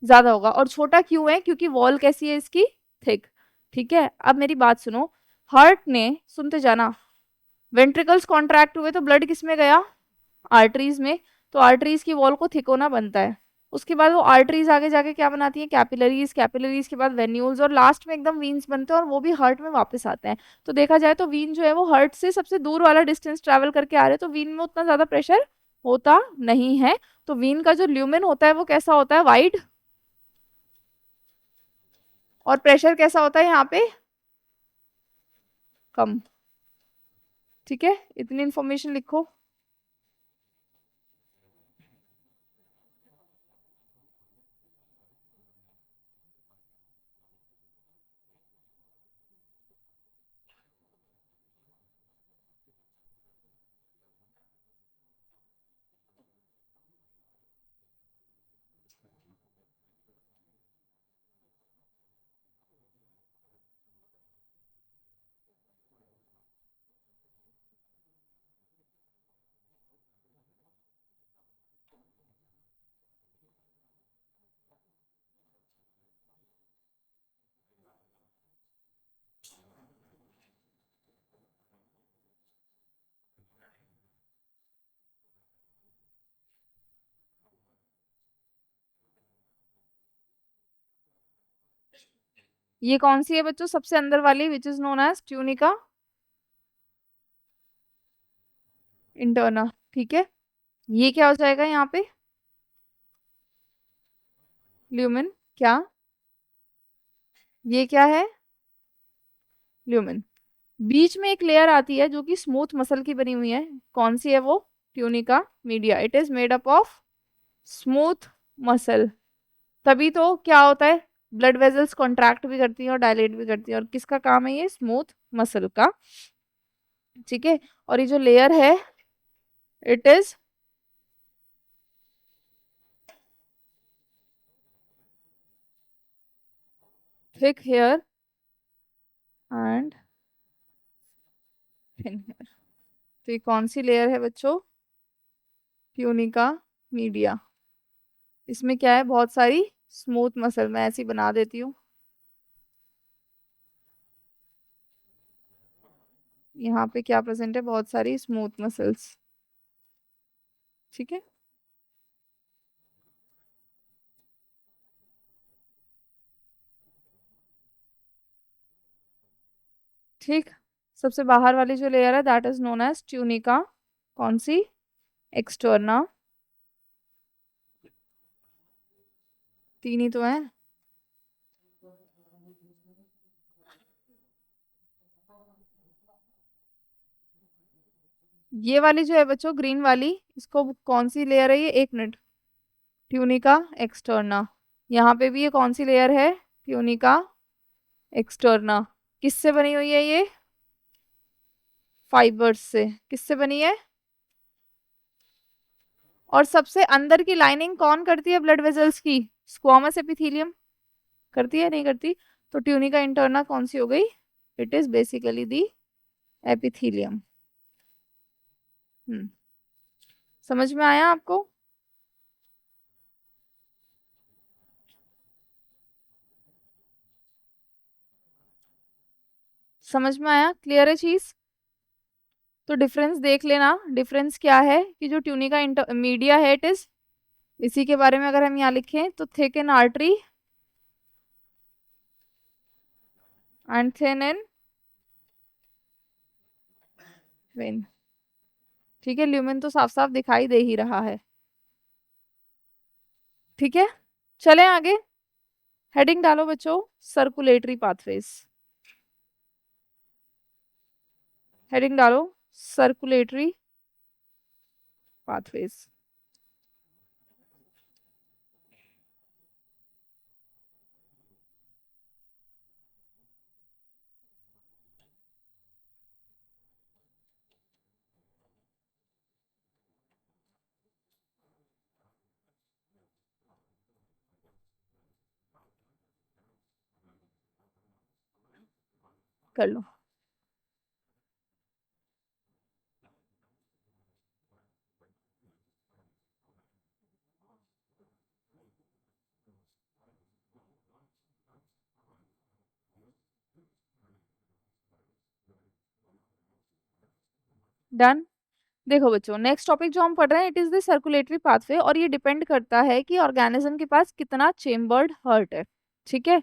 ज्यादा होगा। और छोटा क्यों है? क्योंकि वॉल कैसी है इसकी? थिक। ठीक है, अब मेरी बात सुनो। हार्ट ने, सुनते जाना, वेंट्रिकल्स कॉन्ट्रैक्ट हुए तो ब्लड किस में गया? आर्टरीज में। तो आर्टरीज की वॉल को थिक होना बनता है। उसके बाद वो आर्टरीज आगे जाके क्या बनाती है? कैपिलरीज, कैपिलरीज के बाद वेन्यूल्स, और लास्ट में एकदम वीन्स बनते हैं, और वो भी हार्ट में वापस आते हैं। तो देखा जाए तो वीन जो है वो हार्ट से सबसे दूर वाला डिस्टेंस ट्रेवल करके आ रहे हैं, तो वीन में उतना ज्यादा प्रेशर होता नहीं है। तो वीन का जो ल्यूमेन होता है वो कैसा होता है? वाइड। और प्रेशर कैसा होता है यहाँ पे? कम। ठीक है, इतनी इंफॉर्मेशन लिखो। ये कौन सी है बच्चों? सबसे अंदर वाली, which is known as tunica interna. ठीक है, ये क्या हो जाएगा यहाँ पे? ल्यूमेन। क्या? ये क्या है? ल्यूमेन। बीच में एक लेयर आती है जो कि स्मूथ मसल की बनी हुई है, कौन सी है वो? Tunica media. It is made up of smooth muscle. तभी तो क्या होता है, ब्लड वेजल्स कॉन्ट्रैक्ट भी करती हैं और डायलेट भी करती हैं, और किसका काम है ये? स्मूथ मसल का। ठीक है, और ये जो लेयर है, it is thick here and thin here. तो ये कौन सी लेयर है बच्चों? Tunica media. इसमें क्या है? बहुत सारी स्मूथ मसल। मैं ऐसी बना देती हूँ, यहाँ पे क्या प्रेजेंट है? बहुत सारी स्मूथ मसल्स। ठीक है, ठीक। सबसे बाहर वाली जो लेयर है, that is known as tunica. कौन सी? एक्सटर्ना। तीन ही तो है। ये वाली जो है बच्चों, ग्रीन वाली, इसको कौन सी लेयर है ये? एक मिनट। Tunica externa. यहाँ पे भी ये कौन सी लेयर है? Tunica externa. किससे बनी हुई है ये? फाइबर्स से। किससे बनी है? और सबसे अंदर की लाइनिंग कौन करती है ब्लड वेसल्स की? स्क्वामस एपिथेलियम करती है, नहीं करती? तो ट्यूनिका इंटरना कौन सी हो गई? It is basically the epithelium. Hmm, समझ में आया आपको? समझ में आया? क्लियर है चीज? तो डिफरेंस देख लेना। डिफरेंस क्या है कि जो ट्यूनिका मीडिया है, इट इज, इसी के बारे में अगर हम यहाँ लिखें तो thick N artery and thin in when. ठीक है, ल्यूमेन तो साफ साफ दिखाई दे ही रहा है। ठीक है, चलें आगे। हेडिंग डालो बच्चों, सर्कुलेटरी पाथवेज। हेडिंग डालो, सर्कुलेटरी पाथवेज। कर लो। डन। देखो बच्चों, नेक्स्ट टॉपिक जो हम पढ़ रहे हैं, it is the circulatory pathway, और ये डिपेंड करता है कि ऑर्गेनिज्म के पास कितना चेम्बर्ड हार्ट है। ठीक है,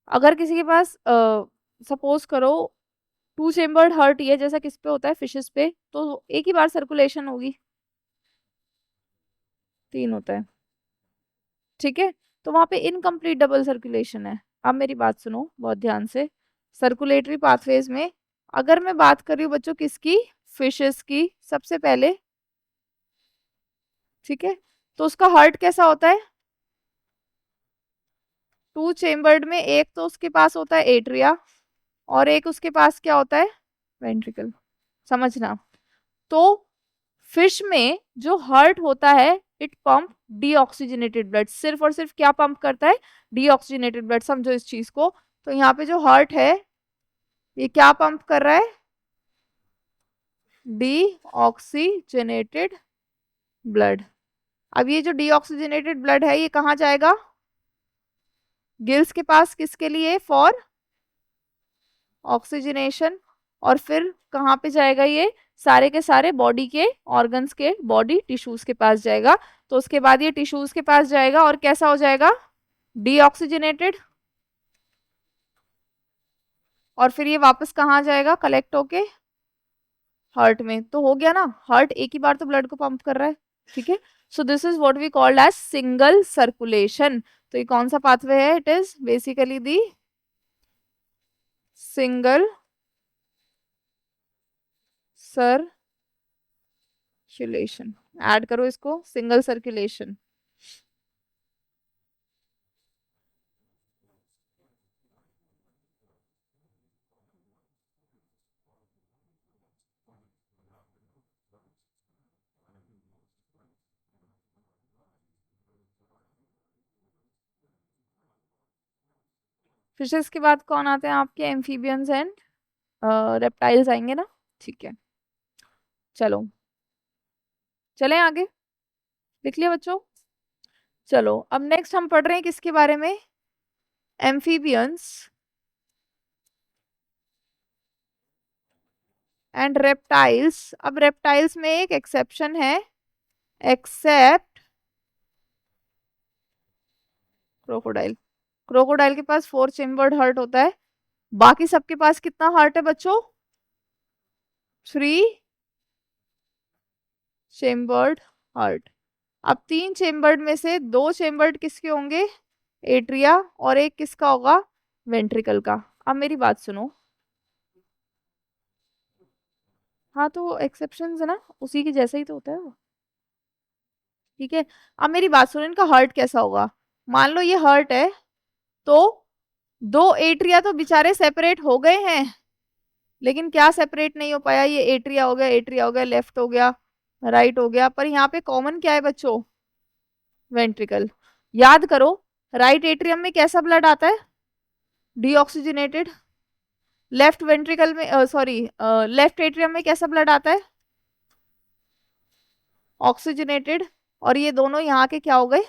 अगर किसी के पास सपोज करो 2 चेम्बर्ड हार्ट ही है, जैसा किस पे होता है, फिशेस पे, तो एक ही बार सर्कुलेशन होगी। 3 होता है। ठीक है, तो वहां पे इनकम्प्लीट डबल सर्कुलेशन है। अब मेरी बात सुनो बहुत ध्यान से। सर्कुलेटरी पाथवेज में अगर मैं बात कर रही हूँ बच्चों किसकी, फिशेस की सबसे पहले। ठीक है, तो उसका हार्ट कैसा होता है, 2 चेम्बर्ड में। एक तो उसके पास होता है एट्रिया, और एक उसके पास क्या होता है, वेंट्रिकल। समझना। तो फिश में जो हार्ट होता है, इट पंप डीऑक्सीजनेटेड ब्लड, सिर्फ और सिर्फ क्या पंप करता है, डीऑक्सीजनेटेड ब्लड। समझो इस चीज को। तो यहाँ पे जो हार्ट है, ये क्या पंप कर रहा है, डीऑक्सीजनेटेड ब्लड। अब ये जो डीऑक्सीजनेटेड ब्लड है, ये कहाँ जाएगा, गिल्स के पास, किसके लिए, फॉर ऑक्सीजनेशन। और फिर कहाँ पे जाएगा ये, सारे के सारे बॉडी के ऑर्गन्स के, बॉडी टिश्यूज के पास जाएगा। तो उसके बाद ये टिश्यूज के पास जाएगा और कैसा हो जाएगा, डीऑक्सीजनेटेड। और फिर ये वापस कहाँ जाएगा, कलेक्ट होके हार्ट में। तो हो गया ना, हार्ट एक ही बार तो ब्लड को पंप कर रहा है। ठीक है, so this is what we called as single circulation. तो ये कौन सा पाथवे है, it is basically the single circulation. Add करो इसको, सिंगल सर्कुलेशन। फिशेस के बाद कौन आते हैं आपके, एम्फीबियंस एंड रेप्टाइल्स आएंगे ना। ठीक है, चलो चलें आगे। लिख लिया बच्चों। चलो अब नेक्स्ट हम पढ़ रहे हैं किसके बारे में, एम्फीबियंस एंड रेप्टाइल्स। अब रेप्टाइल्स में एक एक्सेप्शन है, एक्सेप्ट क्रोकोडाइल। क्रोकोडाइल के पास 4 चेम्बर्ड हार्ट होता है, बाकी सबके पास कितना हार्ट है बच्चों, 3 चेम्बर्ड हार्ट। अब 3 चेम्बर्ड में से 2 चेम्बर्ड किसके होंगे, एट्रिया, और एक किसका होगा, वेंट्रिकल का। अब मेरी बात सुनो। हाँ, तो एक्सेप्शंस है ना, उसी के जैसा ही तो होता है वो। ठीक है, अब मेरी बात सुनो, इनका हार्ट कैसा होगा। मान लो ये हार्ट है, तो 2 एट्रिया तो बेचारे सेपरेट हो गए हैं, लेकिन क्या सेपरेट नहीं हो पाया, ये एट्रिया हो गया, एट्रिया हो गया, लेफ्ट हो गया, राइट हो गया, पर यहाँ पे कॉमन क्या है बच्चों, वेंट्रिकल। याद करो, राइट एट्रियम में कैसा ब्लड आता है, डीऑक्सीजनेटेड। लेफ्ट वेंट्रिकल में, सॉरी, लेफ्ट एट्रियम में कैसा ब्लड आता है, ऑक्सीजनेटेड। और ये दोनों यहाँ के क्या हो गए,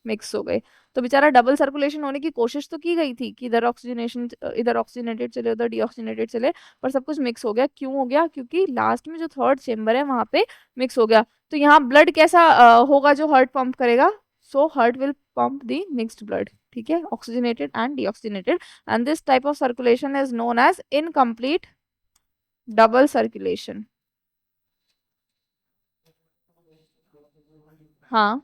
मिक्स हो गए। तो बेचारा डबल सर्कुलेशन होने की कोशिश तो की गई थी कि इधर ऑक्सीजनेशन, इधर ऑक्सीजनेटेड चले, उधर डीऑक्सीजनेटेड चले, पर सब कुछ मिक्स हो गया। क्यों हो गया, क्योंकि लास्ट में जो थर्ड चेम्बर है वहां पे मिक्स हो गया। तो यहाँ ब्लड कैसा होगा जो हार्ट पंप करेगा, so heart will pump the mixed blood. ठीक है, oxygenated and deoxygenated, and this type of circulation is known as incomplete double circulation. हाँ,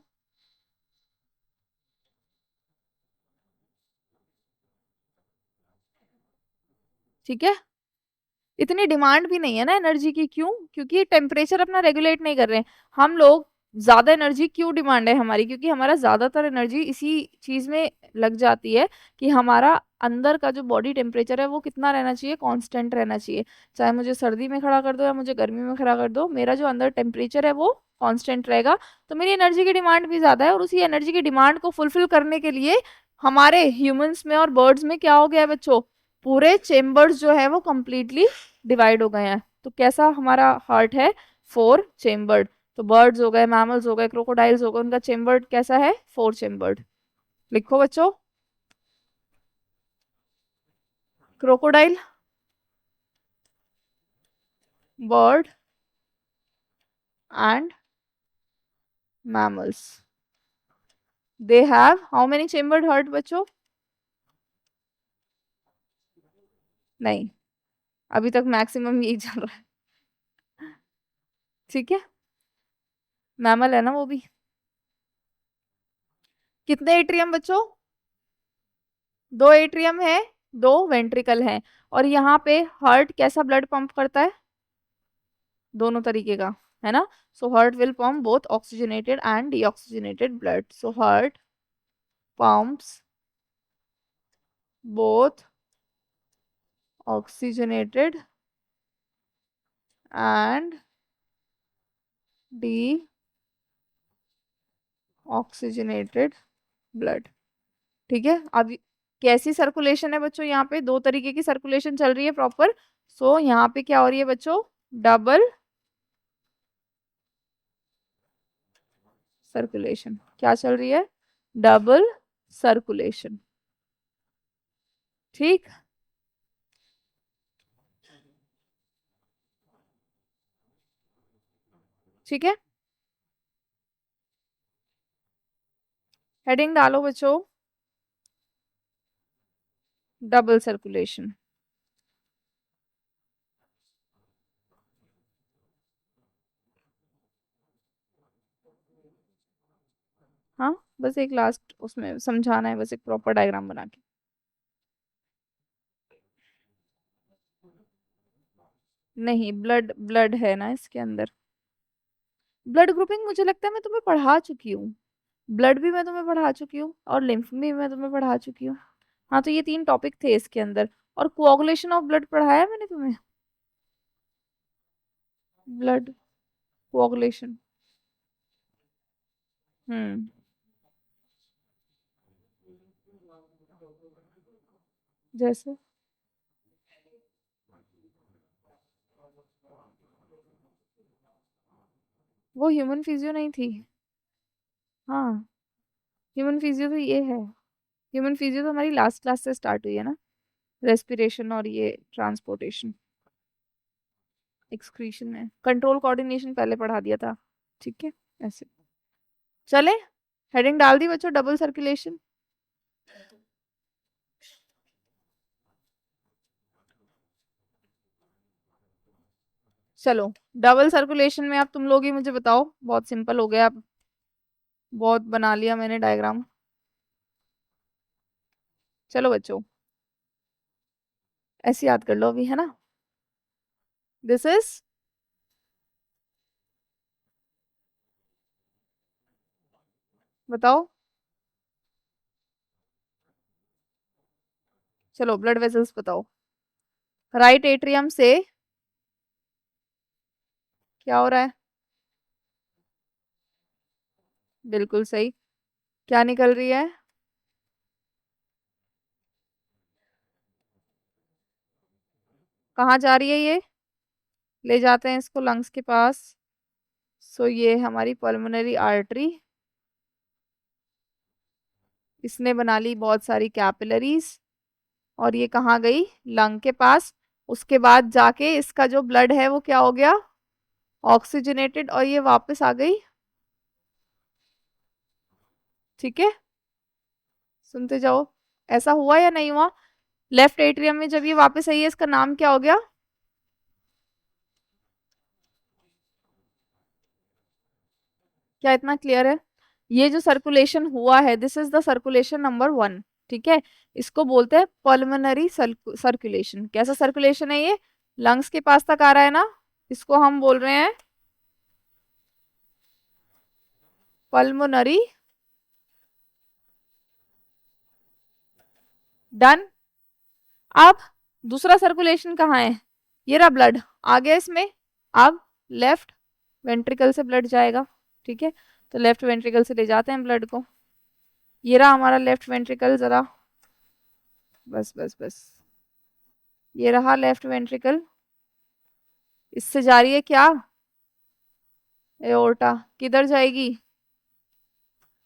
ठीक है, इतनी डिमांड भी नहीं है ना एनर्जी की, क्यों? क्योंकि टेम्परेचर अपना रेगुलेट नहीं कर रहे हैं हम लोग। ज्यादा एनर्जी क्यों डिमांड है हमारी? क्योंकि हमारा ज्यादातर एनर्जी इसी चीज में लग जाती है कि हमारा अंदर का जो बॉडी टेम्परेचर है वो कितना रहना चाहिए, कांस्टेंट रहना चाहिए। चाहे मुझे सर्दी में खड़ा कर दो या मुझे गर्मी में खड़ा कर दो, मेरा जो अंदर टेम्परेचर है वो कांस्टेंट रहेगा। तो मेरी एनर्जी की डिमांड भी ज्यादा है, और उसी एनर्जी की डिमांड को फुलफिल करने के लिए हमारे ह्यूमंस में और बर्ड्स में क्या हो गया है बच्चों, पूरे चेम्बर्स जो है वो कंप्लीटली डिवाइड हो गए हैं। तो कैसा हमारा हार्ट है, 4 चेम्बर्ड। तो बर्ड्स हो गए, मैमल्स हो गए, क्रोकोडाइल्स हो गए, उनका चेम्बर्ड कैसा है, 4 चेम्बर्ड। लिखो बच्चों, crocodile, bird and mammals, they have how many chambered heart बच्चों? नहीं, अभी तक मैक्सिमम यही चल रहा है। ठीक है, मैमल है ना वो भी। कितने एट्रियम बच्चों? 2 एट्रियम है, 2 वेंट्रिकल है। और यहाँ पे हार्ट कैसा ब्लड पंप करता है? दोनों तरीके का, है ना। सो heart will pump both oxygenated and deoxygenated blood. So heart pumps both oxygenated and deoxygenated blood। ठीक है, अब कैसी सर्कुलेशन है बच्चों? यहाँ पे 2 तरीके की सर्कुलेशन चल रही है प्रॉपर। सो यहाँ पे क्या हो रही है बच्चों, डबल सर्कुलेशन। क्या चल रही है? Double circulation. ठीक, ठीक है, हेडिंग डालो बच्चों, डबल सर्कुलेशन। हाँ, बस एक लास्ट उसमें समझाना है, बस एक प्रॉपर डायग्राम बना के। नहीं, ब्लड ब्लड है ना इसके अंदर। ब्लड ग्रुपिंग मुझे लगता है मैं तुम्हें पढ़ा चुकी हूँ। ब्लड भी मैं तुम्हें पढ़ा चुकी हूँ और लिम्फ भी मैं तुम्हें पढ़ा चुकी हूँ। हाँ, तो ये 3 टॉपिक थे इसके अंदर। और कोआगुलेशन ऑफ ब्लड पढ़ाया है मैंने तुम्हें? Blood coagulation. हम्म, जैसे वो ह्यूमन फिजियो नहीं थी। हाँ, ह्यूमन फिजियो तो ये है। ह्यूमन फिजियो तो हमारी लास्ट क्लास से स्टार्ट हुई है ना, रेस्पिरेशन और ये ट्रांसपोर्टेशन, एक्सक्रीशन है, कंट्रोल कोऑर्डिनेशन पहले पढ़ा दिया था। ठीक है, ऐसे चले। हेडिंग डाल दी बच्चों, डबल सर्कुलेशन। चलो, डबल सर्कुलेशन में अब तुम लोग ही मुझे बताओ, बहुत सिंपल हो गया अब, बहुत बना लिया मैंने डायग्राम। चलो बच्चों, ऐसे याद कर लो अभी, है ना। दिस इज, बताओ, चलो ब्लड वेसल्स बताओ। राइट एट्रियम से क्या हो रहा है? बिल्कुल सही। क्या निकल रही है? कहाँ जा रही है ये? ले जाते हैं इसको लंग्स के पास। सो ये हमारी पल्मोनरी आर्टरी, इसने बना ली बहुत सारी कैपिलरीज, और ये कहाँ गई, लंग के पास। उसके बाद जाके इसका जो ब्लड है वो क्या हो गया, ऑक्सीजनेटेड, और ये वापस आ गई। ठीक है, सुनते जाओ, ऐसा हुआ या नहीं हुआ? लेफ्ट एट्रियम में जब ये वापस आई है, इसका नाम क्या हो गया? क्या इतना क्लियर है? ये जो सर्कुलेशन हुआ है, this is the circulation number 1। ठीक है, इसको बोलते हैं पल्मोनरी सर्कुलेशन। कैसा सर्कुलेशन है ये? लंग्स के पास तक आ रहा है ना, इसको हम बोल रहे हैं पल्मोनरी। डन। अब दूसरा सर्कुलेशन कहाँ है? ये रहा ब्लड आ गया इसमें। अब लेफ्ट वेंट्रिकल से ब्लड जाएगा। ठीक है, तो लेफ्ट वेंट्रिकल से ले जाते हैं ब्लड को। ये रहा हमारा लेफ्ट वेंट्रिकल, जरा बस बस बस, ये रहा लेफ्ट वेंट्रिकल। इससे जा रही है क्या? एओर्टा। किधर जाएगी?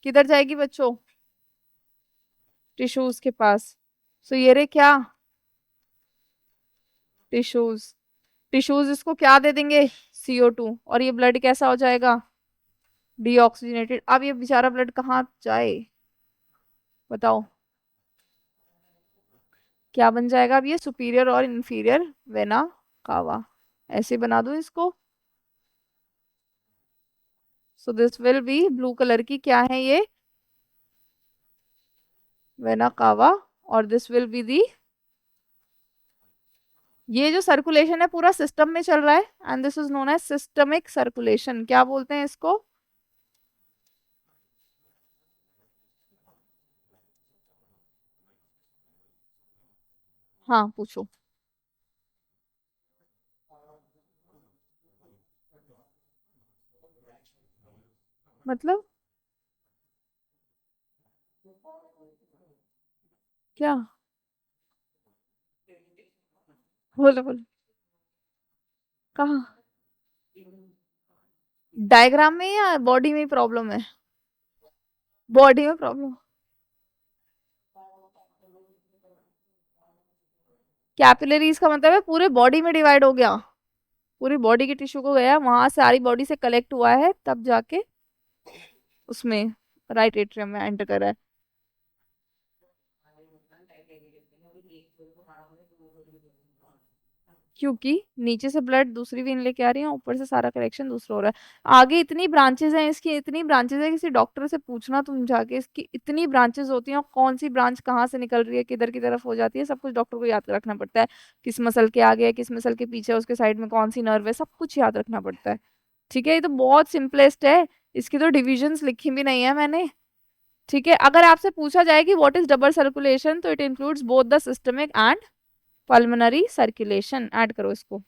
किधर जाएगी बच्चों? टिश्यूज के पास। सो ये रे क्या? टिश्यूज। टिश्यूज इसको क्या दे देंगे? CO2, और ये ब्लड कैसा हो जाएगा? डीऑक्सीजनेटेड। अब ये बेचारा ब्लड कहाँ जाए बताओ? क्या बन जाएगा अब? ये सुपीरियर और इंफीरियर वेना कावा, ऐसे बना दो इसको। So this will be blue colour की, क्या है ये? Vena cava. और दिस विल बी दी, ये जो सर्कुलेशन है पूरा सिस्टम में चल रहा है, and this is known as systemic circulation. क्या बोलते हैं इसको? हाँ पूछो। मतलब क्या? बोलो बोलो। कहाँ? डायग्राम में या बॉडी में प्रॉब्लम है? बॉडी में प्रॉब्लम। कैपिलरीज का मतलब है पूरे बॉडी में डिवाइड हो गया, पूरी बॉडी के टिश्यू को गया, वहां सारी बॉडी से कलेक्ट हुआ है, तब जाके उसमें राइट एट्रियम में एंटर करा है। क्योंकि नीचे से ब्लड दूसरी वेन लेके आ रही है, ऊपर से सारा कलेक्शन दूसरा हो रहा है। आगे इतनी ब्रांचेस हैं इसकी, इतनी ब्रांचेस है, किसी डॉक्टर से पूछना तुम जाके, इसकी इतनी ब्रांचेस होती हैं, और कौन सी ब्रांच कहाँ से निकल रही है, किधर की तरफ हो जाती है, सब कुछ डॉक्टर को याद रखना पड़ता है। किस मसल के आगे है, किस मसल के पीछे है, उसके साइड में कौन सी नर्व है, सब कुछ याद रखना पड़ता है। ठीक है, ये तो बहुत सिंपलेस्ट है, इसकी तो डिविजन्स लिखी भी नहीं है मैंने। ठीक है, अगर आपसे पूछा जाए कि व्हाट इज डबल सर्कुलेशन, तो it includes both the systemic and pulmonary circulation. Add करो इसको।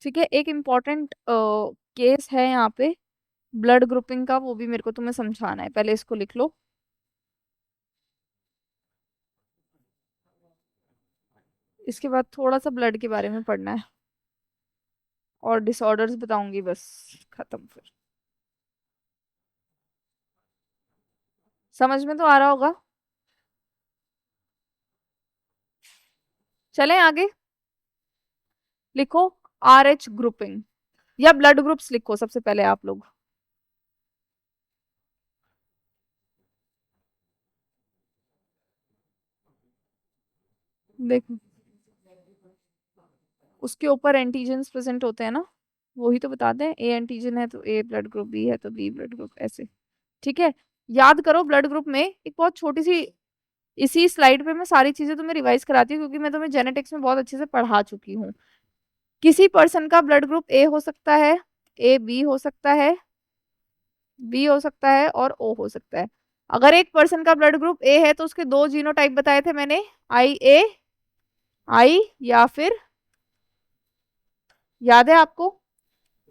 ठीक है, एक इम्पॉर्टेंट केस है यहाँ पे ब्लड ग्रुपिंग का, वो भी मेरे को तुम्हें समझाना है, पहले इसको लिख लो। इसके बाद थोड़ा सा ब्लड के बारे में पढ़ना है, और डिसऑर्डर्स बताऊंगी, बस खत्म फिर। समझ में तो आ रहा होगा? चलें आगे। लिखो RH ग्रुपिंग, या ब्लड ग्रुप्स लिखो सबसे पहले आप लोग। देखो, उसके ऊपर एंटीजन्स प्रेजेंट होते हैं ना, वही तो बताते हैं, ए एंटीजन है तो ए ब्लड ग्रुप, बी है तो बी ब्लड ग्रुप, ऐसे। ठीक है, याद करो ब्लड ग्रुप में एक बहुत छोटी सी, इसी स्लाइड पे मैं सारी चीजें तुम्हें रिवाइज कराती हूँ, क्योंकि मैं तुम्हें जेनेटिक्स में बहुत अच्छे से पढ़ा चुकी हूँ। किसी पर्सन का ब्लड ग्रुप ए हो सकता है, ए बी हो सकता है, बी हो सकता है, और ओ हो सकता है। अगर एक पर्सन का ब्लड ग्रुप ए है तो उसके दो जीनोटाइप बताए थे मैंने, IA आई, या फिर, याद है आपको?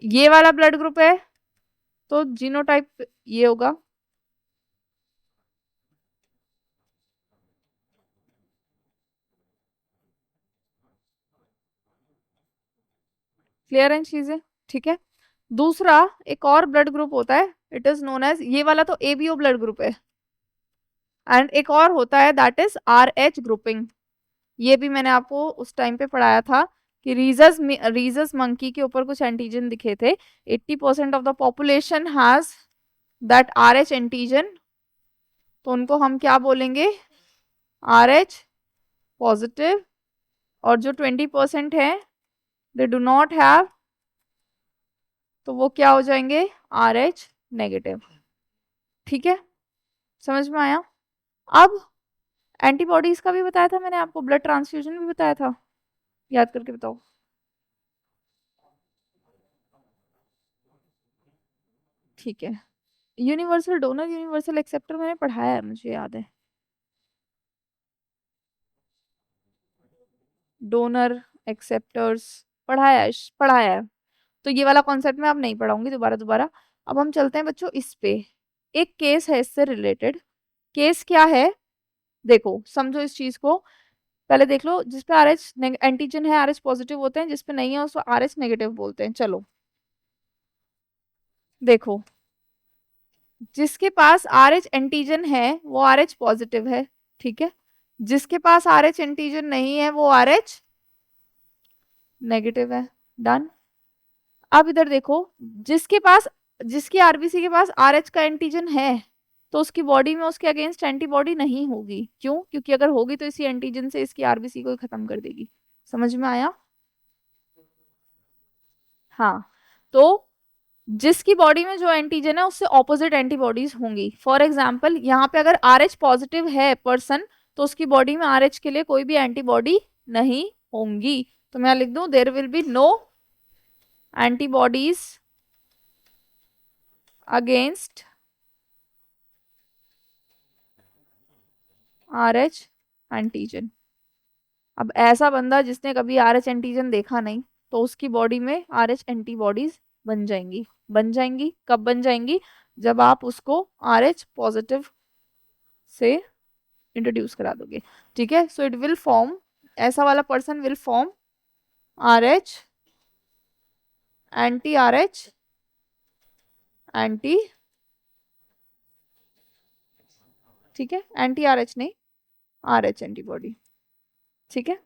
ये वाला ब्लड ग्रुप है तो जीनोटाइप ये होगा। क्लियर है चीजें? ठीक है। दूसरा एक और ब्लड ग्रुप होता है, इट इज नोन एज, ये वाला तो एबीओ ब्लड ग्रुप है, एंड एक और होता है that is R H grouping. ये भी मैंने आपको उस टाइम पे पढ़ाया था कि रीजस मंकी के ऊपर कुछ एंटीजन दिखे थे, 80% of the population has that are H antigen, तो उनको हम क्या बोलेंगे, आर एच पॉजिटिव, और जो 20% है दे डू नॉट हैव, तो वो क्या हो जाएंगे, आर एच नेगेटिव। ठीक है, समझ में आया? अब एंटीबॉडीज का भी बताया था मैंने आपको, ब्लड ट्रांसफ्यूजन भी बताया था, याद करके बताओ। ठीक है, यूनिवर्सल डोनर यूनिवर्सल एक्सेप्टर मैंने पढ़ाया है, मुझे याद है। डोनर एक्सेप्टर्स पढ़ाया है। तो ये वाला कॉन्सेप्ट मैं अब नहीं पढ़ाऊंगी दोबारा दोबारा। अब हम चलते हैं बच्चों इस पे, एक केस है इससे रिलेटेड। केस क्या है, देखो समझो इस चीज को, पहले देख लो, जिसपे आर एच एंटीजन है आर एच पॉजिटिव होते हैं, जिसपे नहीं है उसको आर एच नेगेटिव बोलते हैं। चलो देखो, जिसके पास आर एच एंटीजन है वो आर एच पॉजिटिव है, ठीक है। जिसके पास आर एच एंटीजन नहीं है वो आर एच नेगेटिव है। डन। अब इधर देखो, जिसके पास, जिसकी आरबीसी के पास आर एच का एंटीजन है, तो उसकी बॉडी में उसके अगेंस्ट एंटीबॉडी नहीं होगी। क्यों? क्योंकि अगर होगी तो इसी एंटीजन से इसकी आरबीसी को ही खत्म कर देगी। समझ में आया? हाँ। तो जिसकी बॉडी में जो एंटीजन है उससे ऑपोजिट एंटीबॉडीज होंगी। फॉर एग्जाम्पल यहाँ पे अगर आर एच पॉजिटिव है पर्सन, तो उसकी बॉडी में आर एच के लिए कोई भी एंटीबॉडी नहीं होंगी। तो मैं लिख दूं there will be no antibodies against R H antigen. अब ऐसा बंदा जिसने कभी आर एच एंटीजन देखा नहीं, तो उसकी बॉडी में आर एच एंटीबॉडीज बन जाएंगी। बन जाएंगी कब बन जाएंगी? जब आप उसको आर एच पॉजिटिव से इंट्रोड्यूस करा दोगे। ठीक है, सो इट विल फॉर्म, ऐसा वाला person will form R H anti R H anti, ठीक है, एंटी आर एच नहीं, आर एच एंटीबॉडी। ठीक है,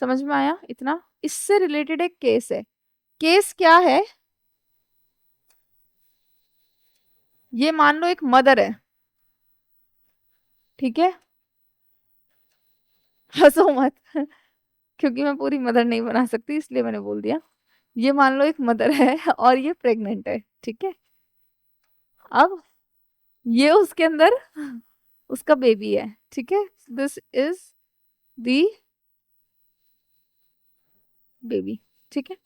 समझ में आया इतना? इससे रिलेटेड एक केस है। केस क्या है, ये मान लो एक मदर है, ठीक है, हंसो मत क्योंकि मैं पूरी मदर नहीं बना सकती इसलिए मैंने बोल दिया। ये मान लो एक मदर है और ये प्रेग्नेंट है, ठीक है। अब ये उसके अंदर उसका बेबी है, ठीक है, दिस इज दी बेबी। ठीक है,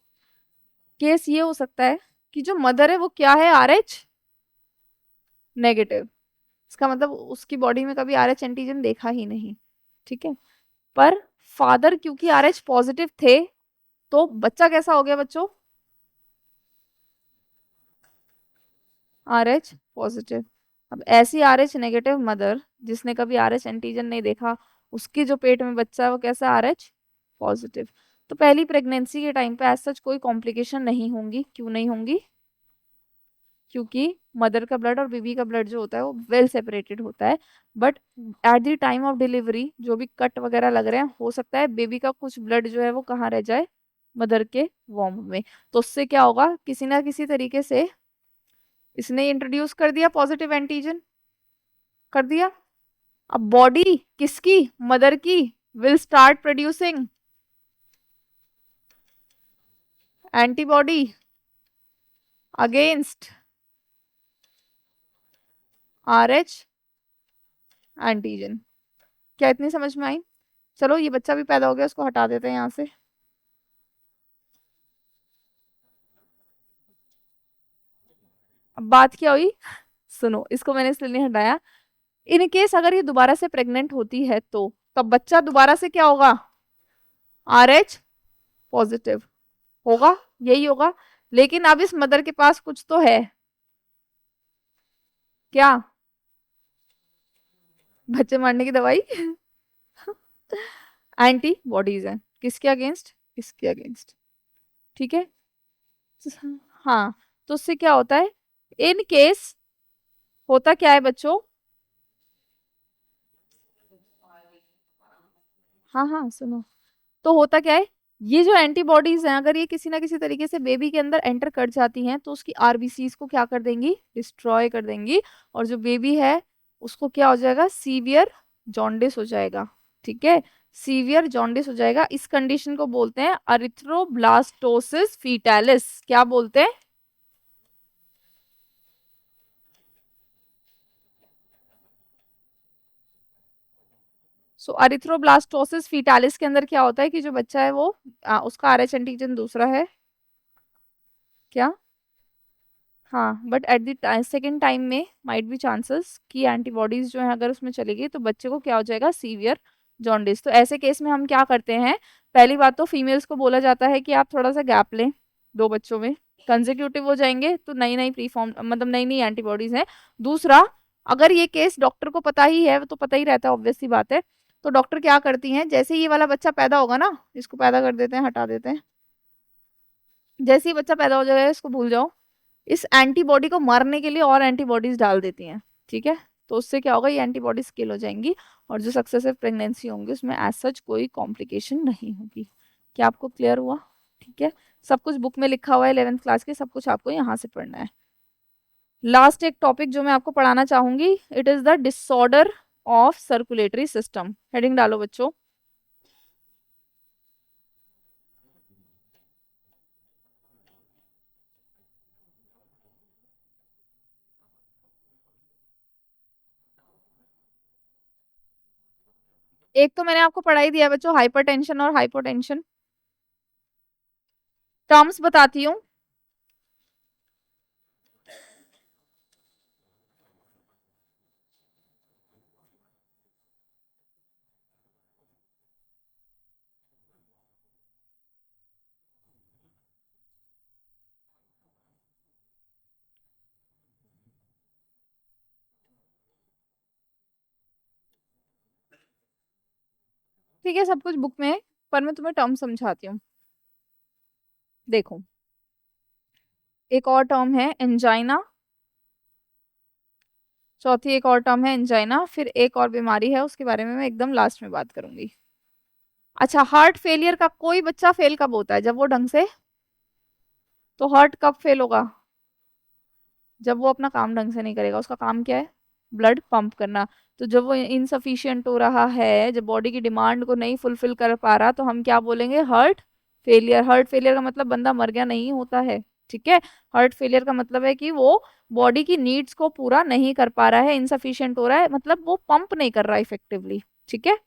केस ये हो सकता है कि जो मदर है वो क्या है, आर एच नेगेटिव। इसका मतलब उसकी बॉडी में कभी आर एच एंटीजन देखा ही नहीं, ठीक है। पर फादर क्योंकि आर एच पॉजिटिव थे, तो बच्चा कैसा हो गया बच्चों, आर एच पॉजिटिव। अब ऐसी आर एच नेगेटिव मदर जिसने कभी आर एच एंटीजन नहीं देखा, उसके जो पेट में बच्चा है वो कैसा, आर एच पॉजिटिव। तो पहली प्रेगनेंसी के टाइम पे एज सच कोई कॉम्प्लिकेशन नहीं होंगी। क्यों नहीं होंगी? क्योंकि मदर का ब्लड और बेबी का ब्लड जो होता है वो वेल सेपरेटेड होता है। But at the time of delivery जो भी कट वगैरह लग रहे हैं, हो सकता है बेबी का कुछ ब्लड जो है वो कहाँ रह जाए, मदर के वॉम्ब में। तो उससे क्या होगा, किसी ना किसी तरीके से इसने इंट्रोड्यूस कर दिया पॉजिटिव एंटीजन, कर दिया। अब बॉडी किसकी, मदर की, will start producing antibody against R H antigen. क्या इतनी समझ में आई? चलो ये बच्चा भी पैदा हो गया, उसको हटा देते हैं यहाँ से। अब बात क्या हुई, सुनो, इसको मैंने इसलिए नहीं हटाया, इन केस अगर ये दोबारा से प्रेग्नेंट होती है तो तब बच्चा दोबारा से क्या होगा, आर एच पॉजिटिव होगा, यही होगा। लेकिन अब इस मदर के पास कुछ तो है, क्या, बच्चे मारने की दवाई एंटी बॉडीज है, किसके अगेंस्ट, इसके अगेंस्ट। ठीक है। हाँ, तो उससे क्या होता है, इन केस होता क्या है बच्चों, हाँ हाँ सुनो, तो होता क्या है, ये जो एंटीबॉडीज हैं अगर ये किसी ना किसी तरीके से बेबी के अंदर एंटर कर जाती हैं तो उसकी आरबीसीज को क्या कर देंगी, डिस्ट्रॉय कर देंगी, और जो बेबी है उसको क्या हो जाएगा, सीवियर जॉन्डिस हो जाएगा। ठीक है, सीवियर जॉन्डिस हो जाएगा। इस कंडीशन को बोलते हैं अरिथ्रोब्लास्टोसिस फीटालिस। क्या बोलते हैं, सो अरिथ्रोब्लास्टोसिस फीटालिस के अंदर क्या होता है कि जो बच्चा है वो उसका आरएच एंटीजन दूसरा है, क्या, हाँ, but at the second time में माइट बी चांसेस कि एंटीबॉडीज जो है अगर उसमें चलेगी तो बच्चे को क्या हो जाएगा, सीवियर जॉन्डिस। तो ऐसे केस में हम क्या करते हैं, पहली बात तो फीमेल्स को बोला जाता है कि आप थोड़ा सा गैप लें, दो बच्चों में कंसेक्यूटिव हो जाएंगे तो नई नई प्रीफॉर्म मतलब नई नई एंटीबॉडीज हैं। दूसरा, अगर ये केस डॉक्टर को पता ही है, वो तो पता ही रहता है, ऑब्वियस सी बात है, तो डॉक्टर क्या करती हैं, जैसे ही ये वाला बच्चा पैदा होगा ना, इसको पैदा कर देते हैं, हटा देते हैं, जैसे ही बच्चा पैदा हो जाएगा इसको भूल जाओ, इस एंटीबॉडी को मारने के लिए और एंटीबॉडीज डाल देती हैं। ठीक है, तो उससे क्या होगा, ये एंटीबॉडीज किल हो जाएंगी और जो सक्सेसिव प्रेगनेंसी होंगी उसमें एज सच कोई कॉम्प्लिकेशन नहीं होगी। क्या आपको क्लियर हुआ? ठीक है, सब कुछ बुक में लिखा हुआ है 11th क्लास के, सब कुछ आपको यहाँ से पढ़ना है। लास्ट एक टॉपिक जो मैं आपको पढ़ाना चाहूंगी, it is the disorder of circulatory system. Heading डालो बच्चों। एक तो मैंने आपको पढ़ाई दिया बच्चों, हाइपरटेंशन और हाइपोटेंशन। टर्म्स बताती हूँ। ठीक है, सब कुछ बुक में है, पर मैं तुम्हें टर्म समझाती हूँ। देखो, एक और टर्म है एंजाइना, चौथी एक और टर्म है एंजाइना, फिर एक और बीमारी है उसके बारे में मैं एकदम लास्ट में बात करूंगी। अच्छा, हार्ट फेलियर का कोई बच्चा फेल कब होता है, जब वो ढंग से, तो हार्ट कब फेल होगा, जब वो अपना काम ढंग से नहीं करेगा। उसका काम क्या है, ब्लड पंप करना। तो जब वो इनसफिशियंट हो रहा है, जब बॉडी की डिमांड को नहीं फुलफिल कर पा रहा, तो हम क्या बोलेंगे, हार्ट फेलियर। हार्ट फेलियर का मतलब बंदा मर गया नहीं होता है। ठीक है, हार्ट फेलियर का मतलब है कि वो बॉडी की नीड्स को पूरा नहीं कर पा रहा है, इनसफिशियंट हो रहा है, मतलब वो पंप नहीं कर रहा इफेक्टिवली। ठीक है,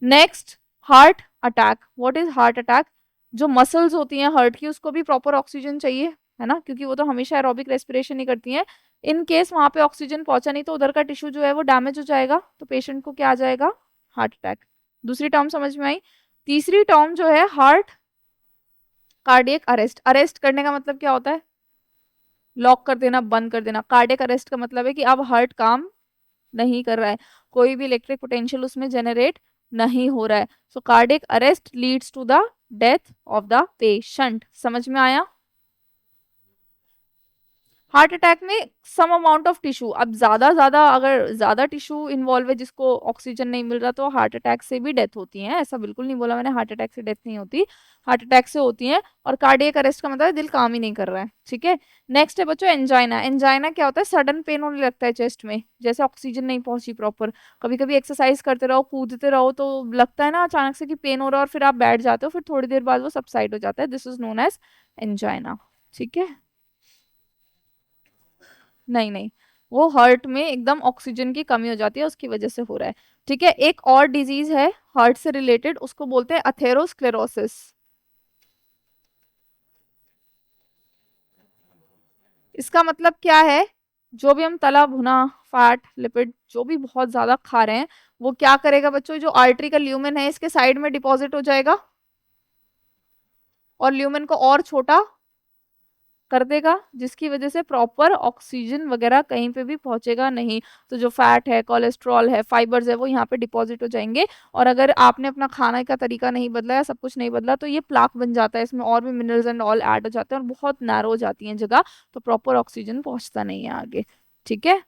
next, heart attack. What is heart attack, जो मसल्स होती हैं हार्ट की उसको भी प्रॉपर ऑक्सीजन चाहिए, है ना, क्योंकि वो तो हमेशा एरोबिक रेस्पिरेशन ही करती हैं। इन केस वहां पे ऑक्सीजन पहुंचा नहीं तो उधर का टिश्यू जो है वो डैमेज हो जाएगा, तो पेशेंट को क्या आ जाएगा, हार्ट अटैक। दूसरी टर्म समझ में आई। तीसरी टर्म जो है हार्ट कार्डियक अरेस्ट। अरेस्ट करने का मतलब क्या होता है, लॉक कर देना, बंद कर देना। कार्डियक अरेस्ट का मतलब है कि अब हार्ट काम नहीं कर रहा है, कोई भी इलेक्ट्रिक पोटेंशियल उसमें जनरेट नहीं हो रहा है, so cardiac arrest leads to the death of the patient. समझ में आया? हार्ट अटैक में सम अमाउंट ऑफ टिश्यू, अब ज्यादा ज्यादा अगर ज्यादा टिश्यू इन्वॉल्व है जिसको ऑक्सीजन नहीं मिल रहा, तो हार्ट अटैक से भी डेथ होती है। ऐसा बिल्कुल नहीं बोला मैंने हार्ट अटैक से डेथ नहीं होती, हार्ट अटैक से होती है। और कार्डियक अरेस्ट का मतलब है दिल काम ही नहीं कर रहा है। ठीक है, नेक्स्ट है बच्चों एंजाइना। एंजाइना क्या होता है, सडन पेन होने लगता है चेस्ट में, जैसे ऑक्सीजन नहीं पहुंची प्रॉपर। कभी कभी एक्सरसाइज करते रहो, कूदते रहो, तो लगता है ना अचानक से कि पेन हो रहा है, और फिर आप बैठ जाते हो, फिर थोड़ी देर बाद वो सबसाइड हो जाता है। This is known as angina. ठीक है, नहीं नहीं, वो हार्ट में एकदम ऑक्सीजन की कमी हो जाती है, उसकी वजह से हो रहा है। ठीक है, एक और डिजीज है हार्ट से रिलेटेड, उसको बोलते हैं अथेरोस्क्लेरोसिस। इसका मतलब क्या है, जो भी हम तला भुना फैट लिपिड जो भी बहुत ज्यादा खा रहे हैं, वो क्या करेगा बच्चों, जो आर्टरी का ल्यूमेन है इसके साइड में डिपॉजिट हो जाएगा, और ल्यूमेन को और छोटा कर देगा, जिसकी वजह से प्रॉपर ऑक्सीजन वगैरह कहीं पे भी पहुंचेगा नहीं। तो जो फैट है, कोलेस्ट्रॉल है, फाइबर्स है, वो यहाँ पे डिपॉजिट हो जाएंगे। और अगर आपने अपना खाने का तरीका नहीं बदला या सब कुछ नहीं बदला तो ये प्लाक बन जाता है, इसमें और भी मिनरल्स एंड ऑल ऐड हो जाते हैं और बहुत नैरो हो जाती है जगह, तो प्रॉपर ऑक्सीजन पहुंचता नहीं है आगे। ठीक है,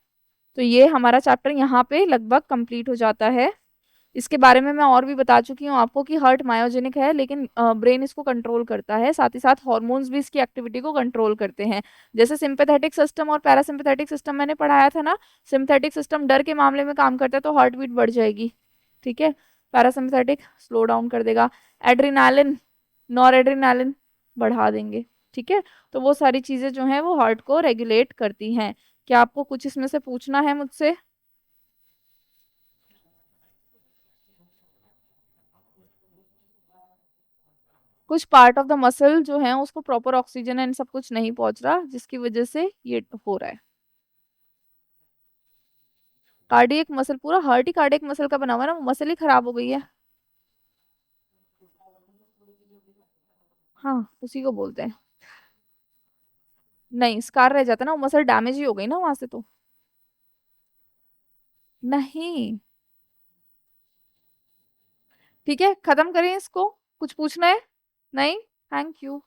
तो ये हमारा चैप्टर यहाँ पे लगभग कंप्लीट हो जाता है। इसके बारे में मैं और भी बता चुकी हूँ आपको कि हार्ट मायोजेनिक है, लेकिन ब्रेन इसको कंट्रोल करता है, साथ ही साथ हॉर्मोन्स भी इसकी एक्टिविटी को कंट्रोल करते हैं। जैसे सिंपैथेटिक सिस्टम और पैरासिम्पैथेटिक सिस्टम मैंने पढ़ाया था ना, सिंपैथेटिक सिस्टम डर के मामले में काम करता है तो हार्ट बीट बढ़ जाएगी। ठीक है, पैरासिम्पैथेटिक स्लो डाउन कर देगा। एड्रीनालिन, नॉर एड्रीनालिन बढ़ा देंगे। ठीक है, तो वो सारी चीजें जो हैं वो हार्ट को रेगुलेट करती हैं। क्या आपको कुछ इसमें से पूछना है मुझसे? कुछ पार्ट ऑफ द मसल जो है उसको प्रॉपर ऑक्सीजन एंड सब कुछ नहीं पहुंच रहा, जिसकी वजह से ये हो रहा है। कार्डियक मसल, पूरा हार्ट ही कार्डियक मसल का बना हुआ है ना, मसल ही खराब हो गई है। हाँ, उसी को बोलते हैं। नहीं, स्कार रह जाता ना, वो मसल डैमेज ही हो गई ना वहां से तो। नहीं। ठीक है, खत्म करें इसको, कुछ पूछना है? नहीं। Thank you.